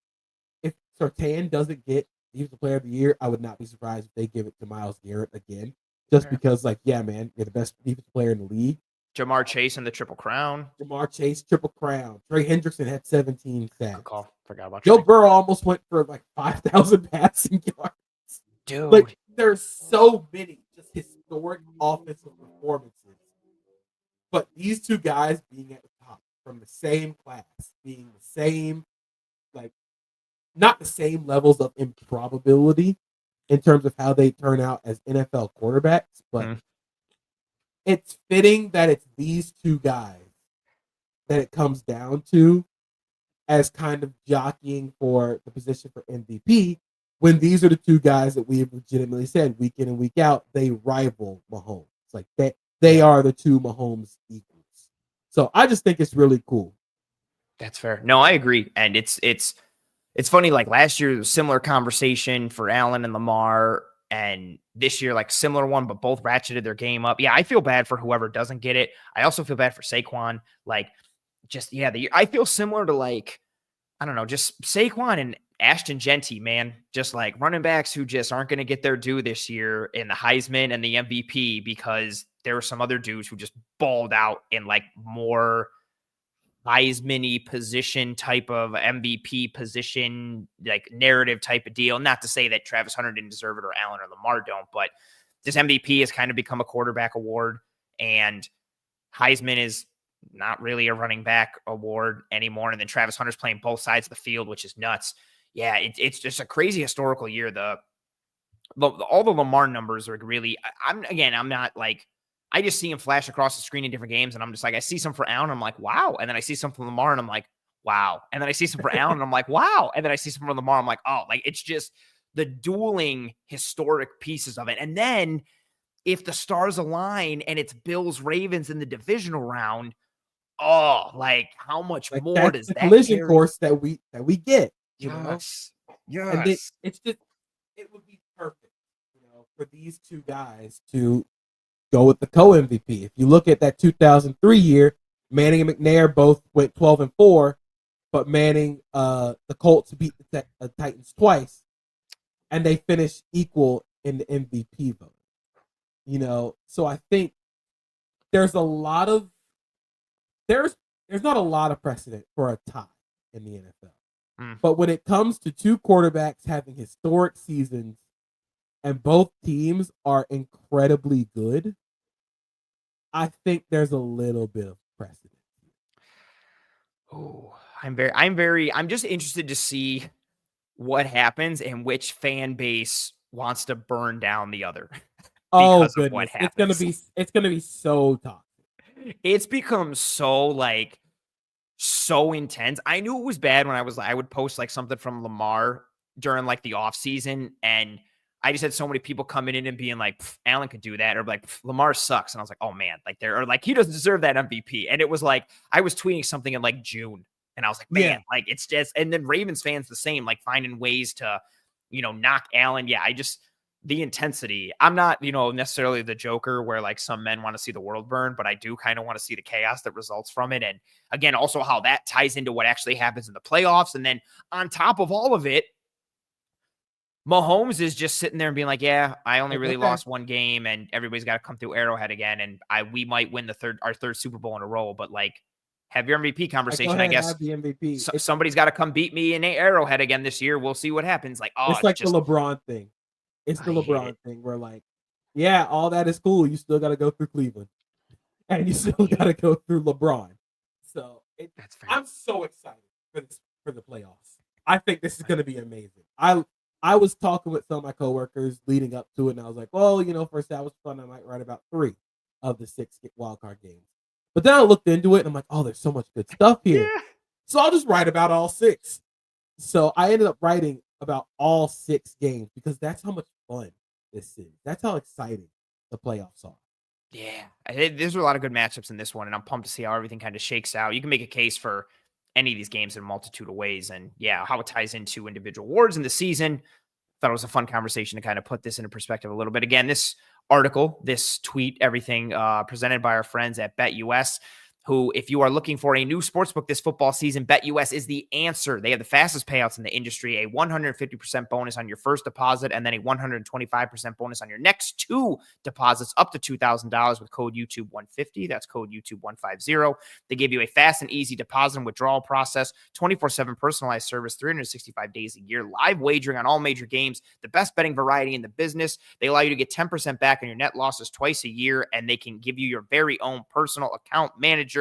if Surtain doesn't get Defensive Player of the Year, I would not be surprised if they give it to Myles Garrett again. Just because, like, yeah, man, you're the best defensive player in the league. Jamar Chase in the Triple Crown. Jamar Chase, Triple Crown. Trey Hendrickson had 17 sacks. Good call. Forgot about Joe Trey. Burrow almost went for like 5,000 passing yards. Dude. Like, there's so many just historic offensive performances. But these two guys being at the top from the same class, being the same, like, not the same levels of improbability in terms of how they turn out as NFL quarterbacks, but it's fitting that it's these two guys that it comes down to as kind of jockeying for the position for MVP, when these are the two guys that we have legitimately said week in and week out, they rival Mahomes. Like, they are the two Mahomes equals. So I just think it's really cool. That's fair. No, I agree. And it's funny, like last year, there was a similar conversation for Allen and Lamar, and this year, like similar one, but both ratcheted their game up. Yeah, I feel bad for whoever doesn't get it. I also feel bad for Saquon. Like, just, yeah, I feel similar to, like, I don't know, just Saquon and Ashton Genty, man. Just like running backs who just aren't going to get their due this year in the Heisman and the MVP because there were some other dudes who just balled out in like more Heisman-y position type of MVP position, like narrative type of deal. Not to say that Travis Hunter didn't deserve it or Allen or Lamar don't, but this MVP has kind of become a quarterback award, and Heisman is not really a running back award anymore. And then Travis Hunter's playing both sides of the field, which is nuts. Yeah, it's just a crazy historical year. All the Lamar numbers are really, I'm not like, I just see him flash across the screen in different games, and I'm just like, I see some for Allen, I'm like, wow. And then I see some from Lamar, and I'm like, wow. And then I see some for Allen, and I'm like, wow. And then I see some from Lamar, I'm like, oh, like it's just the dueling historic pieces of it. And then if the stars align and it's Bills Ravens in the divisional round, oh, like how much Like, more that's does the that collision carry? course that we get? You know? Yes. And Yes. it's just, it would be perfect, for these two guys to go with the co-MVP. If you look at that 2003 year, Manning and McNair both went 12-4, but Manning, the Colts beat the Titans twice, and they finished equal in the MVP vote. So I think there's not a lot of precedent for a tie in the NFL. But when it comes to two quarterbacks having historic seasons and both teams are incredibly good, I think there's a little bit of precedent. Oh, I'm just interested to see what happens and which fan base wants to burn down the other. Oh Because of what goodness, it's gonna be so tough. It's become so intense. I knew it was bad when I would post like something from Lamar during like the off season, and I just had so many people coming in and being like, Allen could do that, or like Lamar sucks. And I was like, oh man, like he doesn't deserve that MVP. And it was like, I was tweeting something in like June, and I was like, man, like it's just, and then Ravens fans the same, like finding ways to, knock Allen. Yeah, the intensity. I'm not, necessarily the Joker where like some men want to see the world burn, but I do kind of want to see the chaos that results from it. And again, also how that ties into what actually happens in the playoffs. And then on top of all of it, Mahomes is just sitting there and being like, yeah, I only really lost one game and everybody's got to come through Arrowhead again. And we might win our third Super Bowl in a row, but like, have your MVP conversation. I guess the MVP. Somebody's got to come beat me in Arrowhead again this year. We'll see what happens. Like, it's like just the LeBron thing. It's the LeBron thing where like, yeah, all that is cool. You still got to go through Cleveland, and you still got to go through LeBron. So that's fair. I'm so excited for the playoffs. I think this is going to be amazing. I was talking with some of my coworkers leading up to it, and I was like, well, first that was fun. I might write about 3 of the 6 wildcard games. But then I looked into it, and I'm like, oh, there's so much good stuff here. Yeah. So I'll just write about all 6. So I ended up writing about all 6 games because that's how much fun this is. That's how exciting the playoffs are. Yeah. There's a lot of good matchups in this one, and I'm pumped to see how everything kind of shakes out. You can make a case for any of these games in a multitude of ways, and yeah, how it ties into individual awards in the season. Thought it was a fun conversation to kind of put this into perspective a little bit. Again, this article, this tweet, everything presented by our friends at BetUS, who, if you are looking for a new sportsbook this football season, BetUS is the answer. They have the fastest payouts in the industry, a 150% bonus on your first deposit, and then a 125% bonus on your next 2 deposits up to $2,000 with code YouTube150. That's code YouTube150. They give you a fast and easy deposit and withdrawal process, 24/7 personalized service, 365 days a year, live wagering on all major games, the best betting variety in the business. They allow you to get 10% back on your net losses twice a year, and they can give you your very own personal account manager.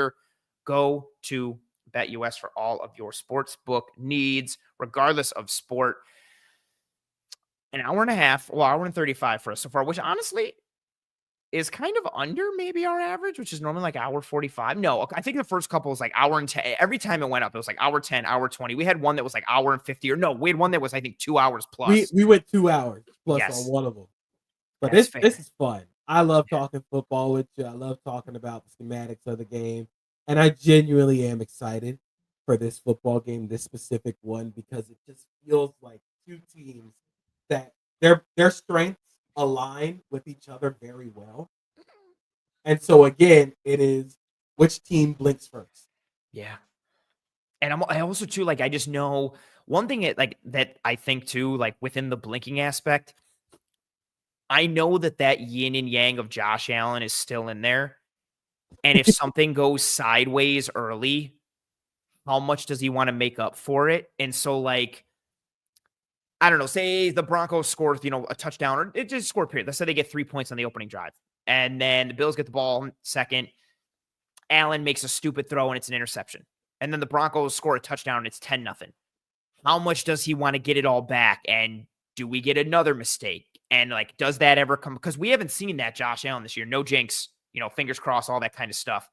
Go to BetUS for all of your sportsbook needs, regardless of sport. An hour and a half, hour and 35 for us so far, which honestly is kind of under maybe our average, which is normally like hour 45. No, I think the first couple was like hour and 10. Every time it went up, it was like hour 10, hour 20. We had one that was like hour and 50, or no, we had one that was, I think, 2 hours plus. We went 2 hours plus on one of them. But this is fun. I love talking football with you. I love talking about the schematics of the game. And I genuinely am excited for this football game, this specific one, because it just feels like 2 teams that their strengths align with each other very well. And so, again, it is which team blinks first. Yeah. And I also, too, like, I just know one thing that I think, too, like within the blinking aspect, I know that yin and yang of Josh Allen is still in there. And if something goes sideways early, how much does he want to make up for it? And so, like, I don't know, say the Broncos score, a touchdown, or it just score period. Let's say they get 3 points on the opening drive. And then the Bills get the ball second. Allen makes a stupid throw and it's an interception. And then the Broncos score a touchdown and it's 10-0. How much does he want to get it all back? And do we get another mistake? And like, does that ever come? Because we haven't seen that Josh Allen this year. No jinx. Fingers crossed, all that kind of stuff.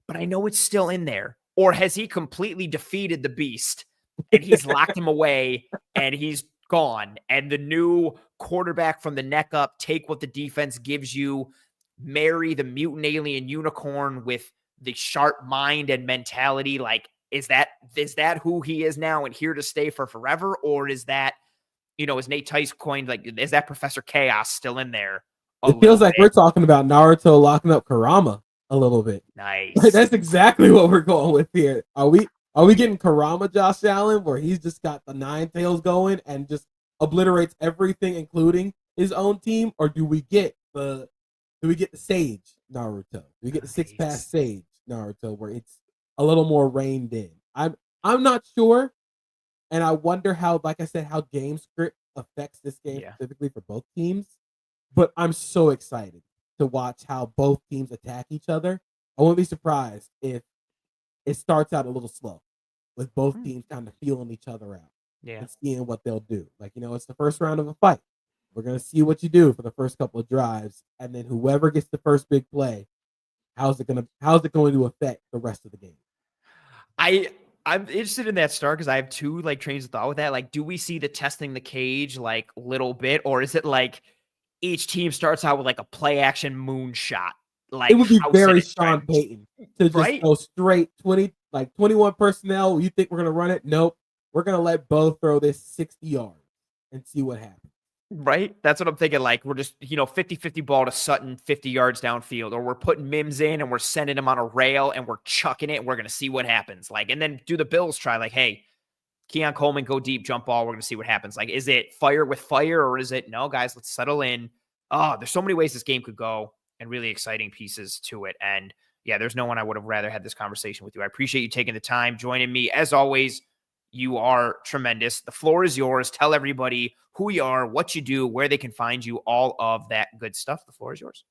But I know it's still in there. Or has he completely defeated the beast and he's locked him away and he's gone? And the new quarterback from the neck up, take what the defense gives you, marry the mutant alien unicorn with the sharp mind and mentality. Like, is that who he is now and here to stay for forever? Or is that, as Nate Tice coined, like, is that Professor Chaos still in there? It feels like we're talking about Naruto locking up Kurama a little bit. Nice. Like, that's exactly what we're going with here. Are we getting Kurama Josh Allen, where he's just got the 9 tails going and just obliterates everything, including his own team? Or do we get the Sage Naruto? Do we get the 6-pass Sage Naruto, where it's a little more reined in? I'm not sure, and I wonder how, like I said, how game script affects this game specifically for both teams. But I'm so excited to watch how both teams attack each other. I won't be surprised if it starts out a little slow, with both teams kind of feeling each other out and seeing what they'll do. Like, it's the first round of a fight. We're going to see what you do for the first couple of drives, and then whoever gets the first big play, how's it going to affect the rest of the game? I'm interested in that start because I have 2 like trains of thought with that. Like, do we see the testing the cage like little bit, or is it like each team starts out with like a play action moonshot? Like, it would be very Sean Payton to just go straight 21 personnel. You think we're going to run it? Nope. We're going to let Bo throw this 60 yards and see what happens. Right? That's what I'm thinking. Like, we're just, 50-50 ball to Sutton 50 yards downfield, or we're putting Mims in and we're sending him on a rail and we're chucking it and we're going to see what happens. Like, and then do the Bills try, like, hey, Keon Coleman, go deep, jump ball. We're going to see what happens. Like, is it fire with fire, or is it, no, guys, let's settle in? Oh, there's so many ways this game could go and really exciting pieces to it. And yeah, there's no one I would have rather had this conversation with you. I appreciate you taking the time, joining me. As always, you are tremendous. The floor is yours. Tell everybody who you are, what you do, where they can find you, all of that good stuff. The floor is yours.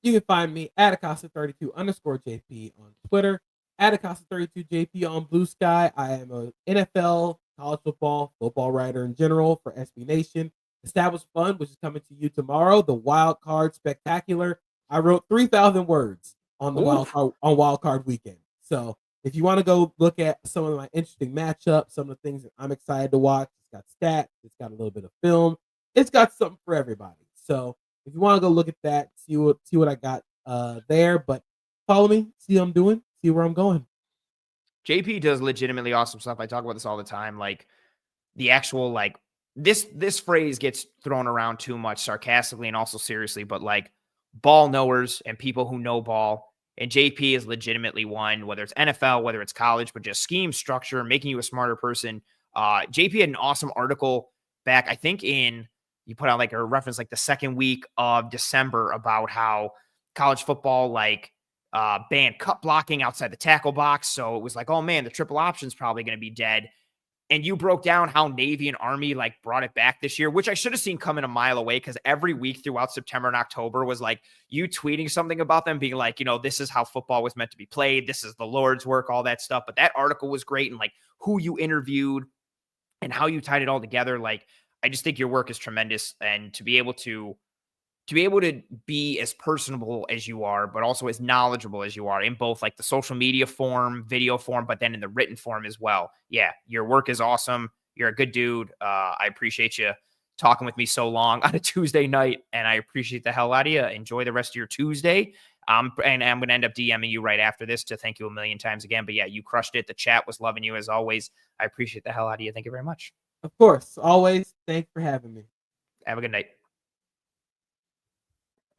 You can find me at Acosta32_JP on Twitter, at Acosta32JP on Blue Sky. I am an NFL, college football writer in general for SB Nation. Established Fund, which is coming to you tomorrow, the Wild Card Spectacular. I wrote 3,000 words on the Wild Card weekend. So if you want to go look at some of my interesting matchups, some of the things that I'm excited to watch, it's got stats, it's got a little bit of film, it's got something for everybody. So if you want to go look at that, see what I got there, but follow me, see what I'm doing, see where I'm going. JP does legitimately awesome stuff. I talk about this all the time. Like, the actual, like, this phrase gets thrown around too much sarcastically and also seriously, but like, ball knowers and people who know ball. And JP is legitimately one, whether it's NFL, whether it's college, but just scheme structure, making you a smarter person. JP had an awesome article back, I think you put out like a reference, like the second week of December, about how college football, like, banned cut blocking outside the tackle box. So it was like, oh man, the triple option's probably going to be dead. And you broke down how Navy and Army like brought it back this year, which I should have seen coming a mile away, because every week throughout September and October was like you tweeting something about them being like, this is how football was meant to be played. This is the Lord's work, all that stuff. But that article was great, and like who you interviewed and how you tied it all together. Like, I just think your work is tremendous, and to be able to be as personable as you are, but also as knowledgeable as you are in both like the social media form, video form, but then in the written form as well. Yeah, your work is awesome. You're a good dude. I appreciate you talking with me so long on a Tuesday night, and I appreciate the hell out of you. Enjoy the rest of your Tuesday. And I'm going to end up DMing you right after this to thank you a million times again. But yeah, you crushed it. The chat was loving you as always. I appreciate the hell out of you. Thank you very much. Of course, always. Thanks for having me. Have a good night.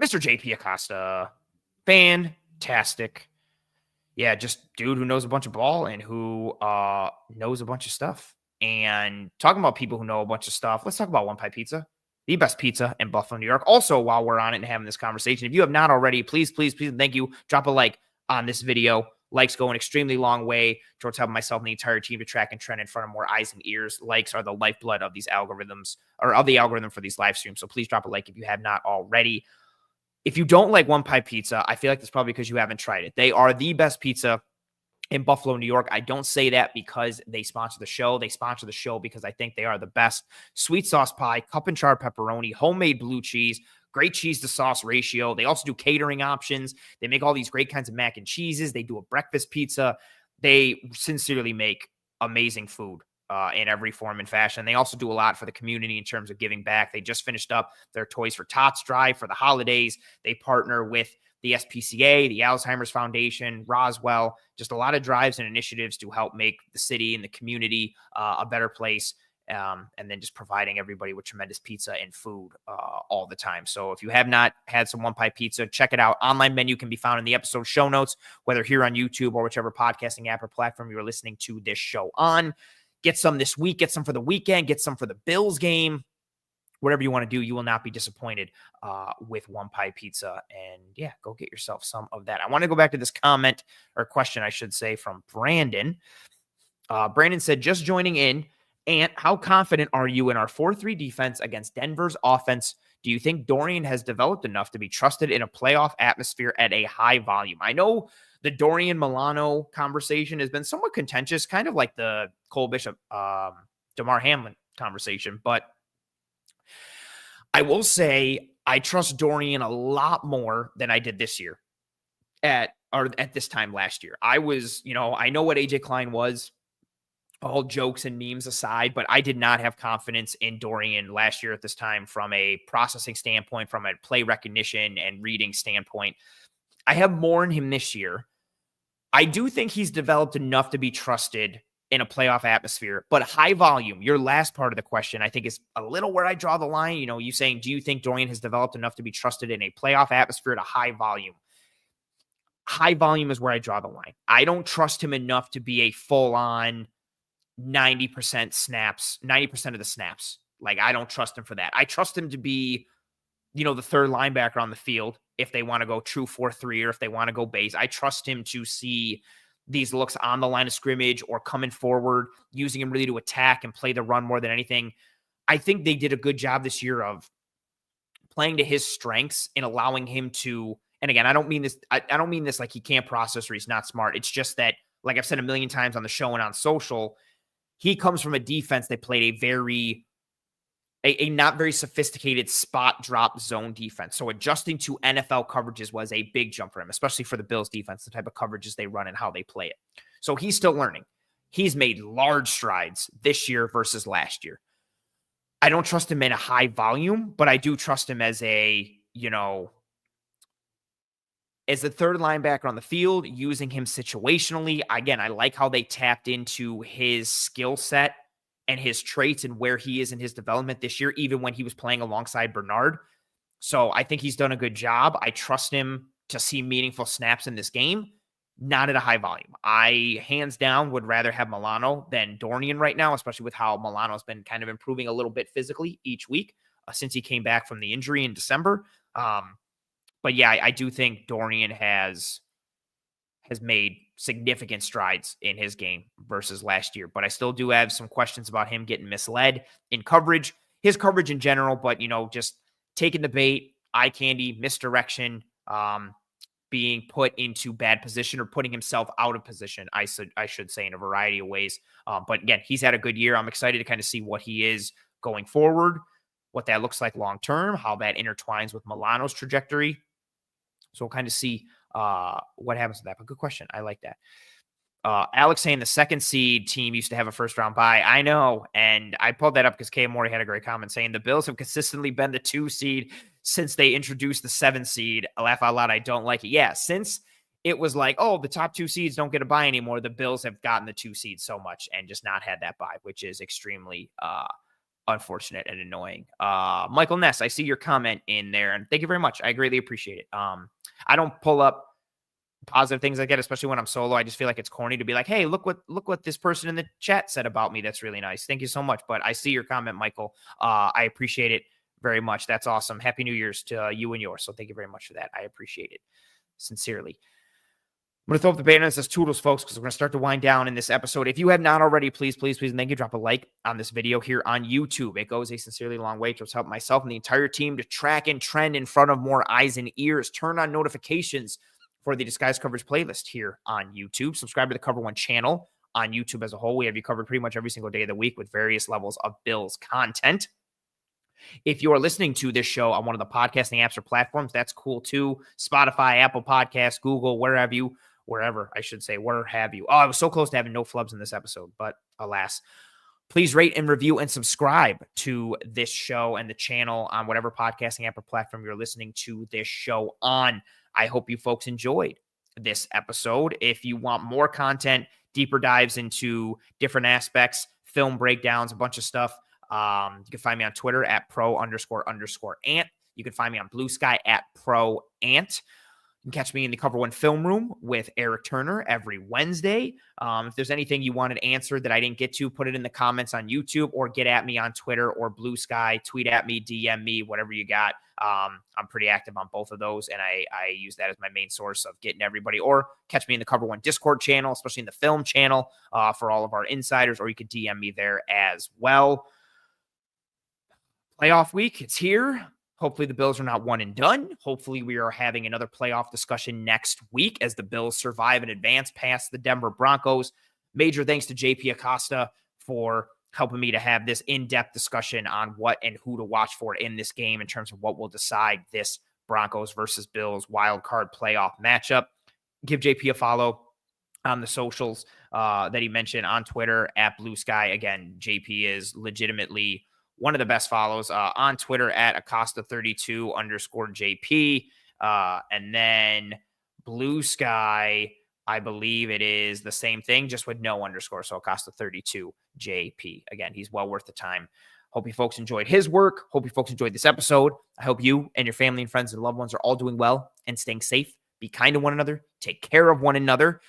Mr. JP Acosta, fantastic. Yeah, just dude who knows a bunch of ball and who knows a bunch of stuff. And talking about people who know a bunch of stuff, let's talk about One Pie Pizza, the best pizza in Buffalo, New York. Also, while we're on it and having this conversation, if you have not already, please, thank you. Drop a like on this video. Likes go an extremely long way towards helping myself and the entire team to track and trend in front of more eyes and ears. Likes are the lifeblood of these algorithms, or of the algorithm for these live streams. So please drop a like if you have not already. If you don't like One Pie Pizza, I feel like that's probably because you haven't tried it. They are the best pizza in Buffalo, New York. I don't say that because they sponsor the show. They sponsor the show because I think they are the best. Sweet sauce pie, cup and char pepperoni, homemade blue cheese, great cheese to sauce ratio. They also do catering options. They make all these great kinds of mac and cheeses. They do a breakfast pizza. They sincerely make amazing food in every form and fashion. They also do a lot for the community in terms of giving back. They just finished up their Toys for Tots drive for the holidays. They partner with the SPCA, the Alzheimer's Foundation, Roswell, just a lot of drives and initiatives to help make the city and the community a better place. And then just providing everybody with tremendous pizza and food all the time. So if you have not had some One Pie Pizza, check it out. Online menu can be found in the episode show notes, whether here on YouTube or whichever podcasting app or platform you're listening to this show on. Get some this week, get some for the weekend, get some for the Bills game. Whatever you want to do, you will not be disappointed with One Pie Pizza. And yeah, go get yourself some of that. I want to go back to this comment, or question, I should say, from Brandon. Brandon said, just joining in, and how confident are you in our 4-3 defense against Denver's offense? Do you think Dorian has developed enough to be trusted in a playoff atmosphere at a high volume? I know the Dorian Milano conversation has been somewhat contentious, kind of like the Cole Bishop, DeMar Hamlin conversation. But I will say I trust Dorian a lot more than I did this year at this time last year. I was, I know what AJ Klein was, all jokes and memes aside, but I did not have confidence in Dorian last year at this time from a processing standpoint, from a play recognition and reading standpoint. I have more in him this year. I do think he's developed enough to be trusted in a playoff atmosphere. But high volume, your last part of the question, I think is a little where I draw the line. You saying, do you think Dorian has developed enough to be trusted in a playoff atmosphere at a high volume? High volume is where I draw the line. I don't trust him enough to be a full-on 90% snaps, 90% of the snaps. Like, I don't trust him for that. I trust him to be, the third linebacker on the field if they want to go true 4-3 or if they want to go base. I trust him to see these looks on the line of scrimmage or coming forward, using him really to attack and play the run more than anything. I think they did a good job this year of playing to his strengths and allowing him to, and again, I don't mean this like he can't process or he's not smart. It's just that, like I've said a million times on the show and on social, he comes from a defense that played a not very sophisticated spot drop zone defense. So adjusting to NFL coverages was a big jump for him, especially for the Bills defense, the type of coverages they run and how they play it. So he's still learning. He's made large strides this year versus last year. I don't trust him in a high volume, but I do trust him as as the third linebacker on the field, using him situationally. Again, I like how they tapped into his skill set and his traits and where he is in his development this year, even when he was playing alongside Bernard. So I think he's done a good job. I trust him to see meaningful snaps in this game, not at a high volume. I, hands down, would rather have Milano than Dorian right now, especially with how Milano's been kind of improving a little bit physically each week since he came back from the injury in December. But yeah, I do think Dorian has made significant strides in his game versus last year. But I still do have some questions about him getting misled in coverage, his coverage in general, but, just taking the bait, eye candy, misdirection, being put into bad position or putting himself out of position, I should say, in a variety of ways. But again, he's had a good year. I'm excited to kind of see what he is going forward, what that looks like long-term, how that intertwines with Milano's trajectory. So we'll kind of see what happens to that. But good question. I like that. Alex saying the second seed team used to have a first-round bye. I know, and I pulled that up because Kay Morey had a great comment saying the Bills have consistently been the 2 seed since they introduced the 7 seed. I laugh out loud. I don't like it. Yeah, since it was like, oh, the top 2 seeds don't get a bye anymore, the Bills have gotten the 2 seeds so much and just not had that bye, which is extremely unfortunate and annoying. Michael Ness, I see your comment in there, and thank you very much. I greatly appreciate it. I don't pull up positive things I get, especially when I'm solo. I just feel like it's corny to be like, hey, look what this person in the chat said about me. That's really nice. Thank you so much. But I see your comment, Michael. I appreciate it very much. That's awesome. Happy New Year's to you and yours. So thank you very much for that. I appreciate it sincerely. I'm going to throw up the banner that says Toodles, folks, because we're going to start to wind down in this episode. If you have not already, please, and thank you, drop a like on this video here on YouTube. It goes a sincerely long way towards helping myself and the entire team to track and trend in front of more eyes and ears. Turn on notifications for the Disguise Coverage playlist here on YouTube. Subscribe to the Cover One channel on YouTube as a whole. We have you covered pretty much every single day of the week with various levels of Bills content. If you are listening to this show on one of the podcasting apps or platforms, that's cool too. Spotify, Apple Podcasts, Google, where have you. Oh, I was so close to having no flubs in this episode, but alas. Please rate and review and subscribe to this show and the channel on whatever podcasting app or platform you're listening to this show on. I hope you folks enjoyed this episode. If you want more content, deeper dives into different aspects, film breakdowns, a bunch of stuff, you can find me on Twitter at @pro__ant. You can find me on Blue Sky at @ProAnt. You can catch me in the Cover One Film Room with Eric Turner every Wednesday. If there's anything you wanted answered that I didn't get to, put it in the comments on YouTube or get at me on Twitter or Blue Sky. Tweet at me, DM me, whatever you got. I'm pretty active on both of those, and I use that as my main source of getting everybody. Or catch me in the Cover One Discord channel, especially in the film channel for all of our insiders, or you could DM me there as well. Playoff week, it's here. Hopefully the Bills are not one and done. Hopefully we are having another playoff discussion next week as the Bills survive and advance past the Denver Broncos. Major thanks to JP Acosta for helping me to have this in-depth discussion on what and who to watch for in this game in terms of what will decide this Broncos versus Bills wild card playoff matchup. Give JP a follow on the socials that he mentioned on Twitter at Blue Sky. Again, JP is legitimately one of the best follows on Twitter at Acosta32_JP. And then Blue Sky I believe it is the same thing, just with no underscore. So Acosta 32 JP. Again, he's well worth the time. Hope you folks enjoyed his work. Hope you folks enjoyed this episode. I hope you and your family and friends and loved ones are all doing well and staying safe. Be kind to one another. Take care of one another.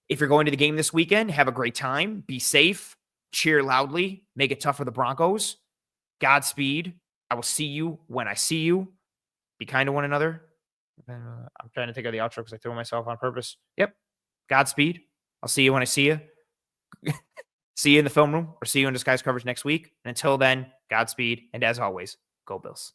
If you're going to the game this weekend, have a great time. Be safe. Cheer loudly. Make it tough for the Broncos. Godspeed. I will see you when I see you. Be kind to one another. I'm trying to think of the outro because I threw myself on purpose. Yep. Godspeed. I'll see you when I see you. See you in the film room or see you in Disguise coverage next week. And until then, Godspeed. And as always, go Bills.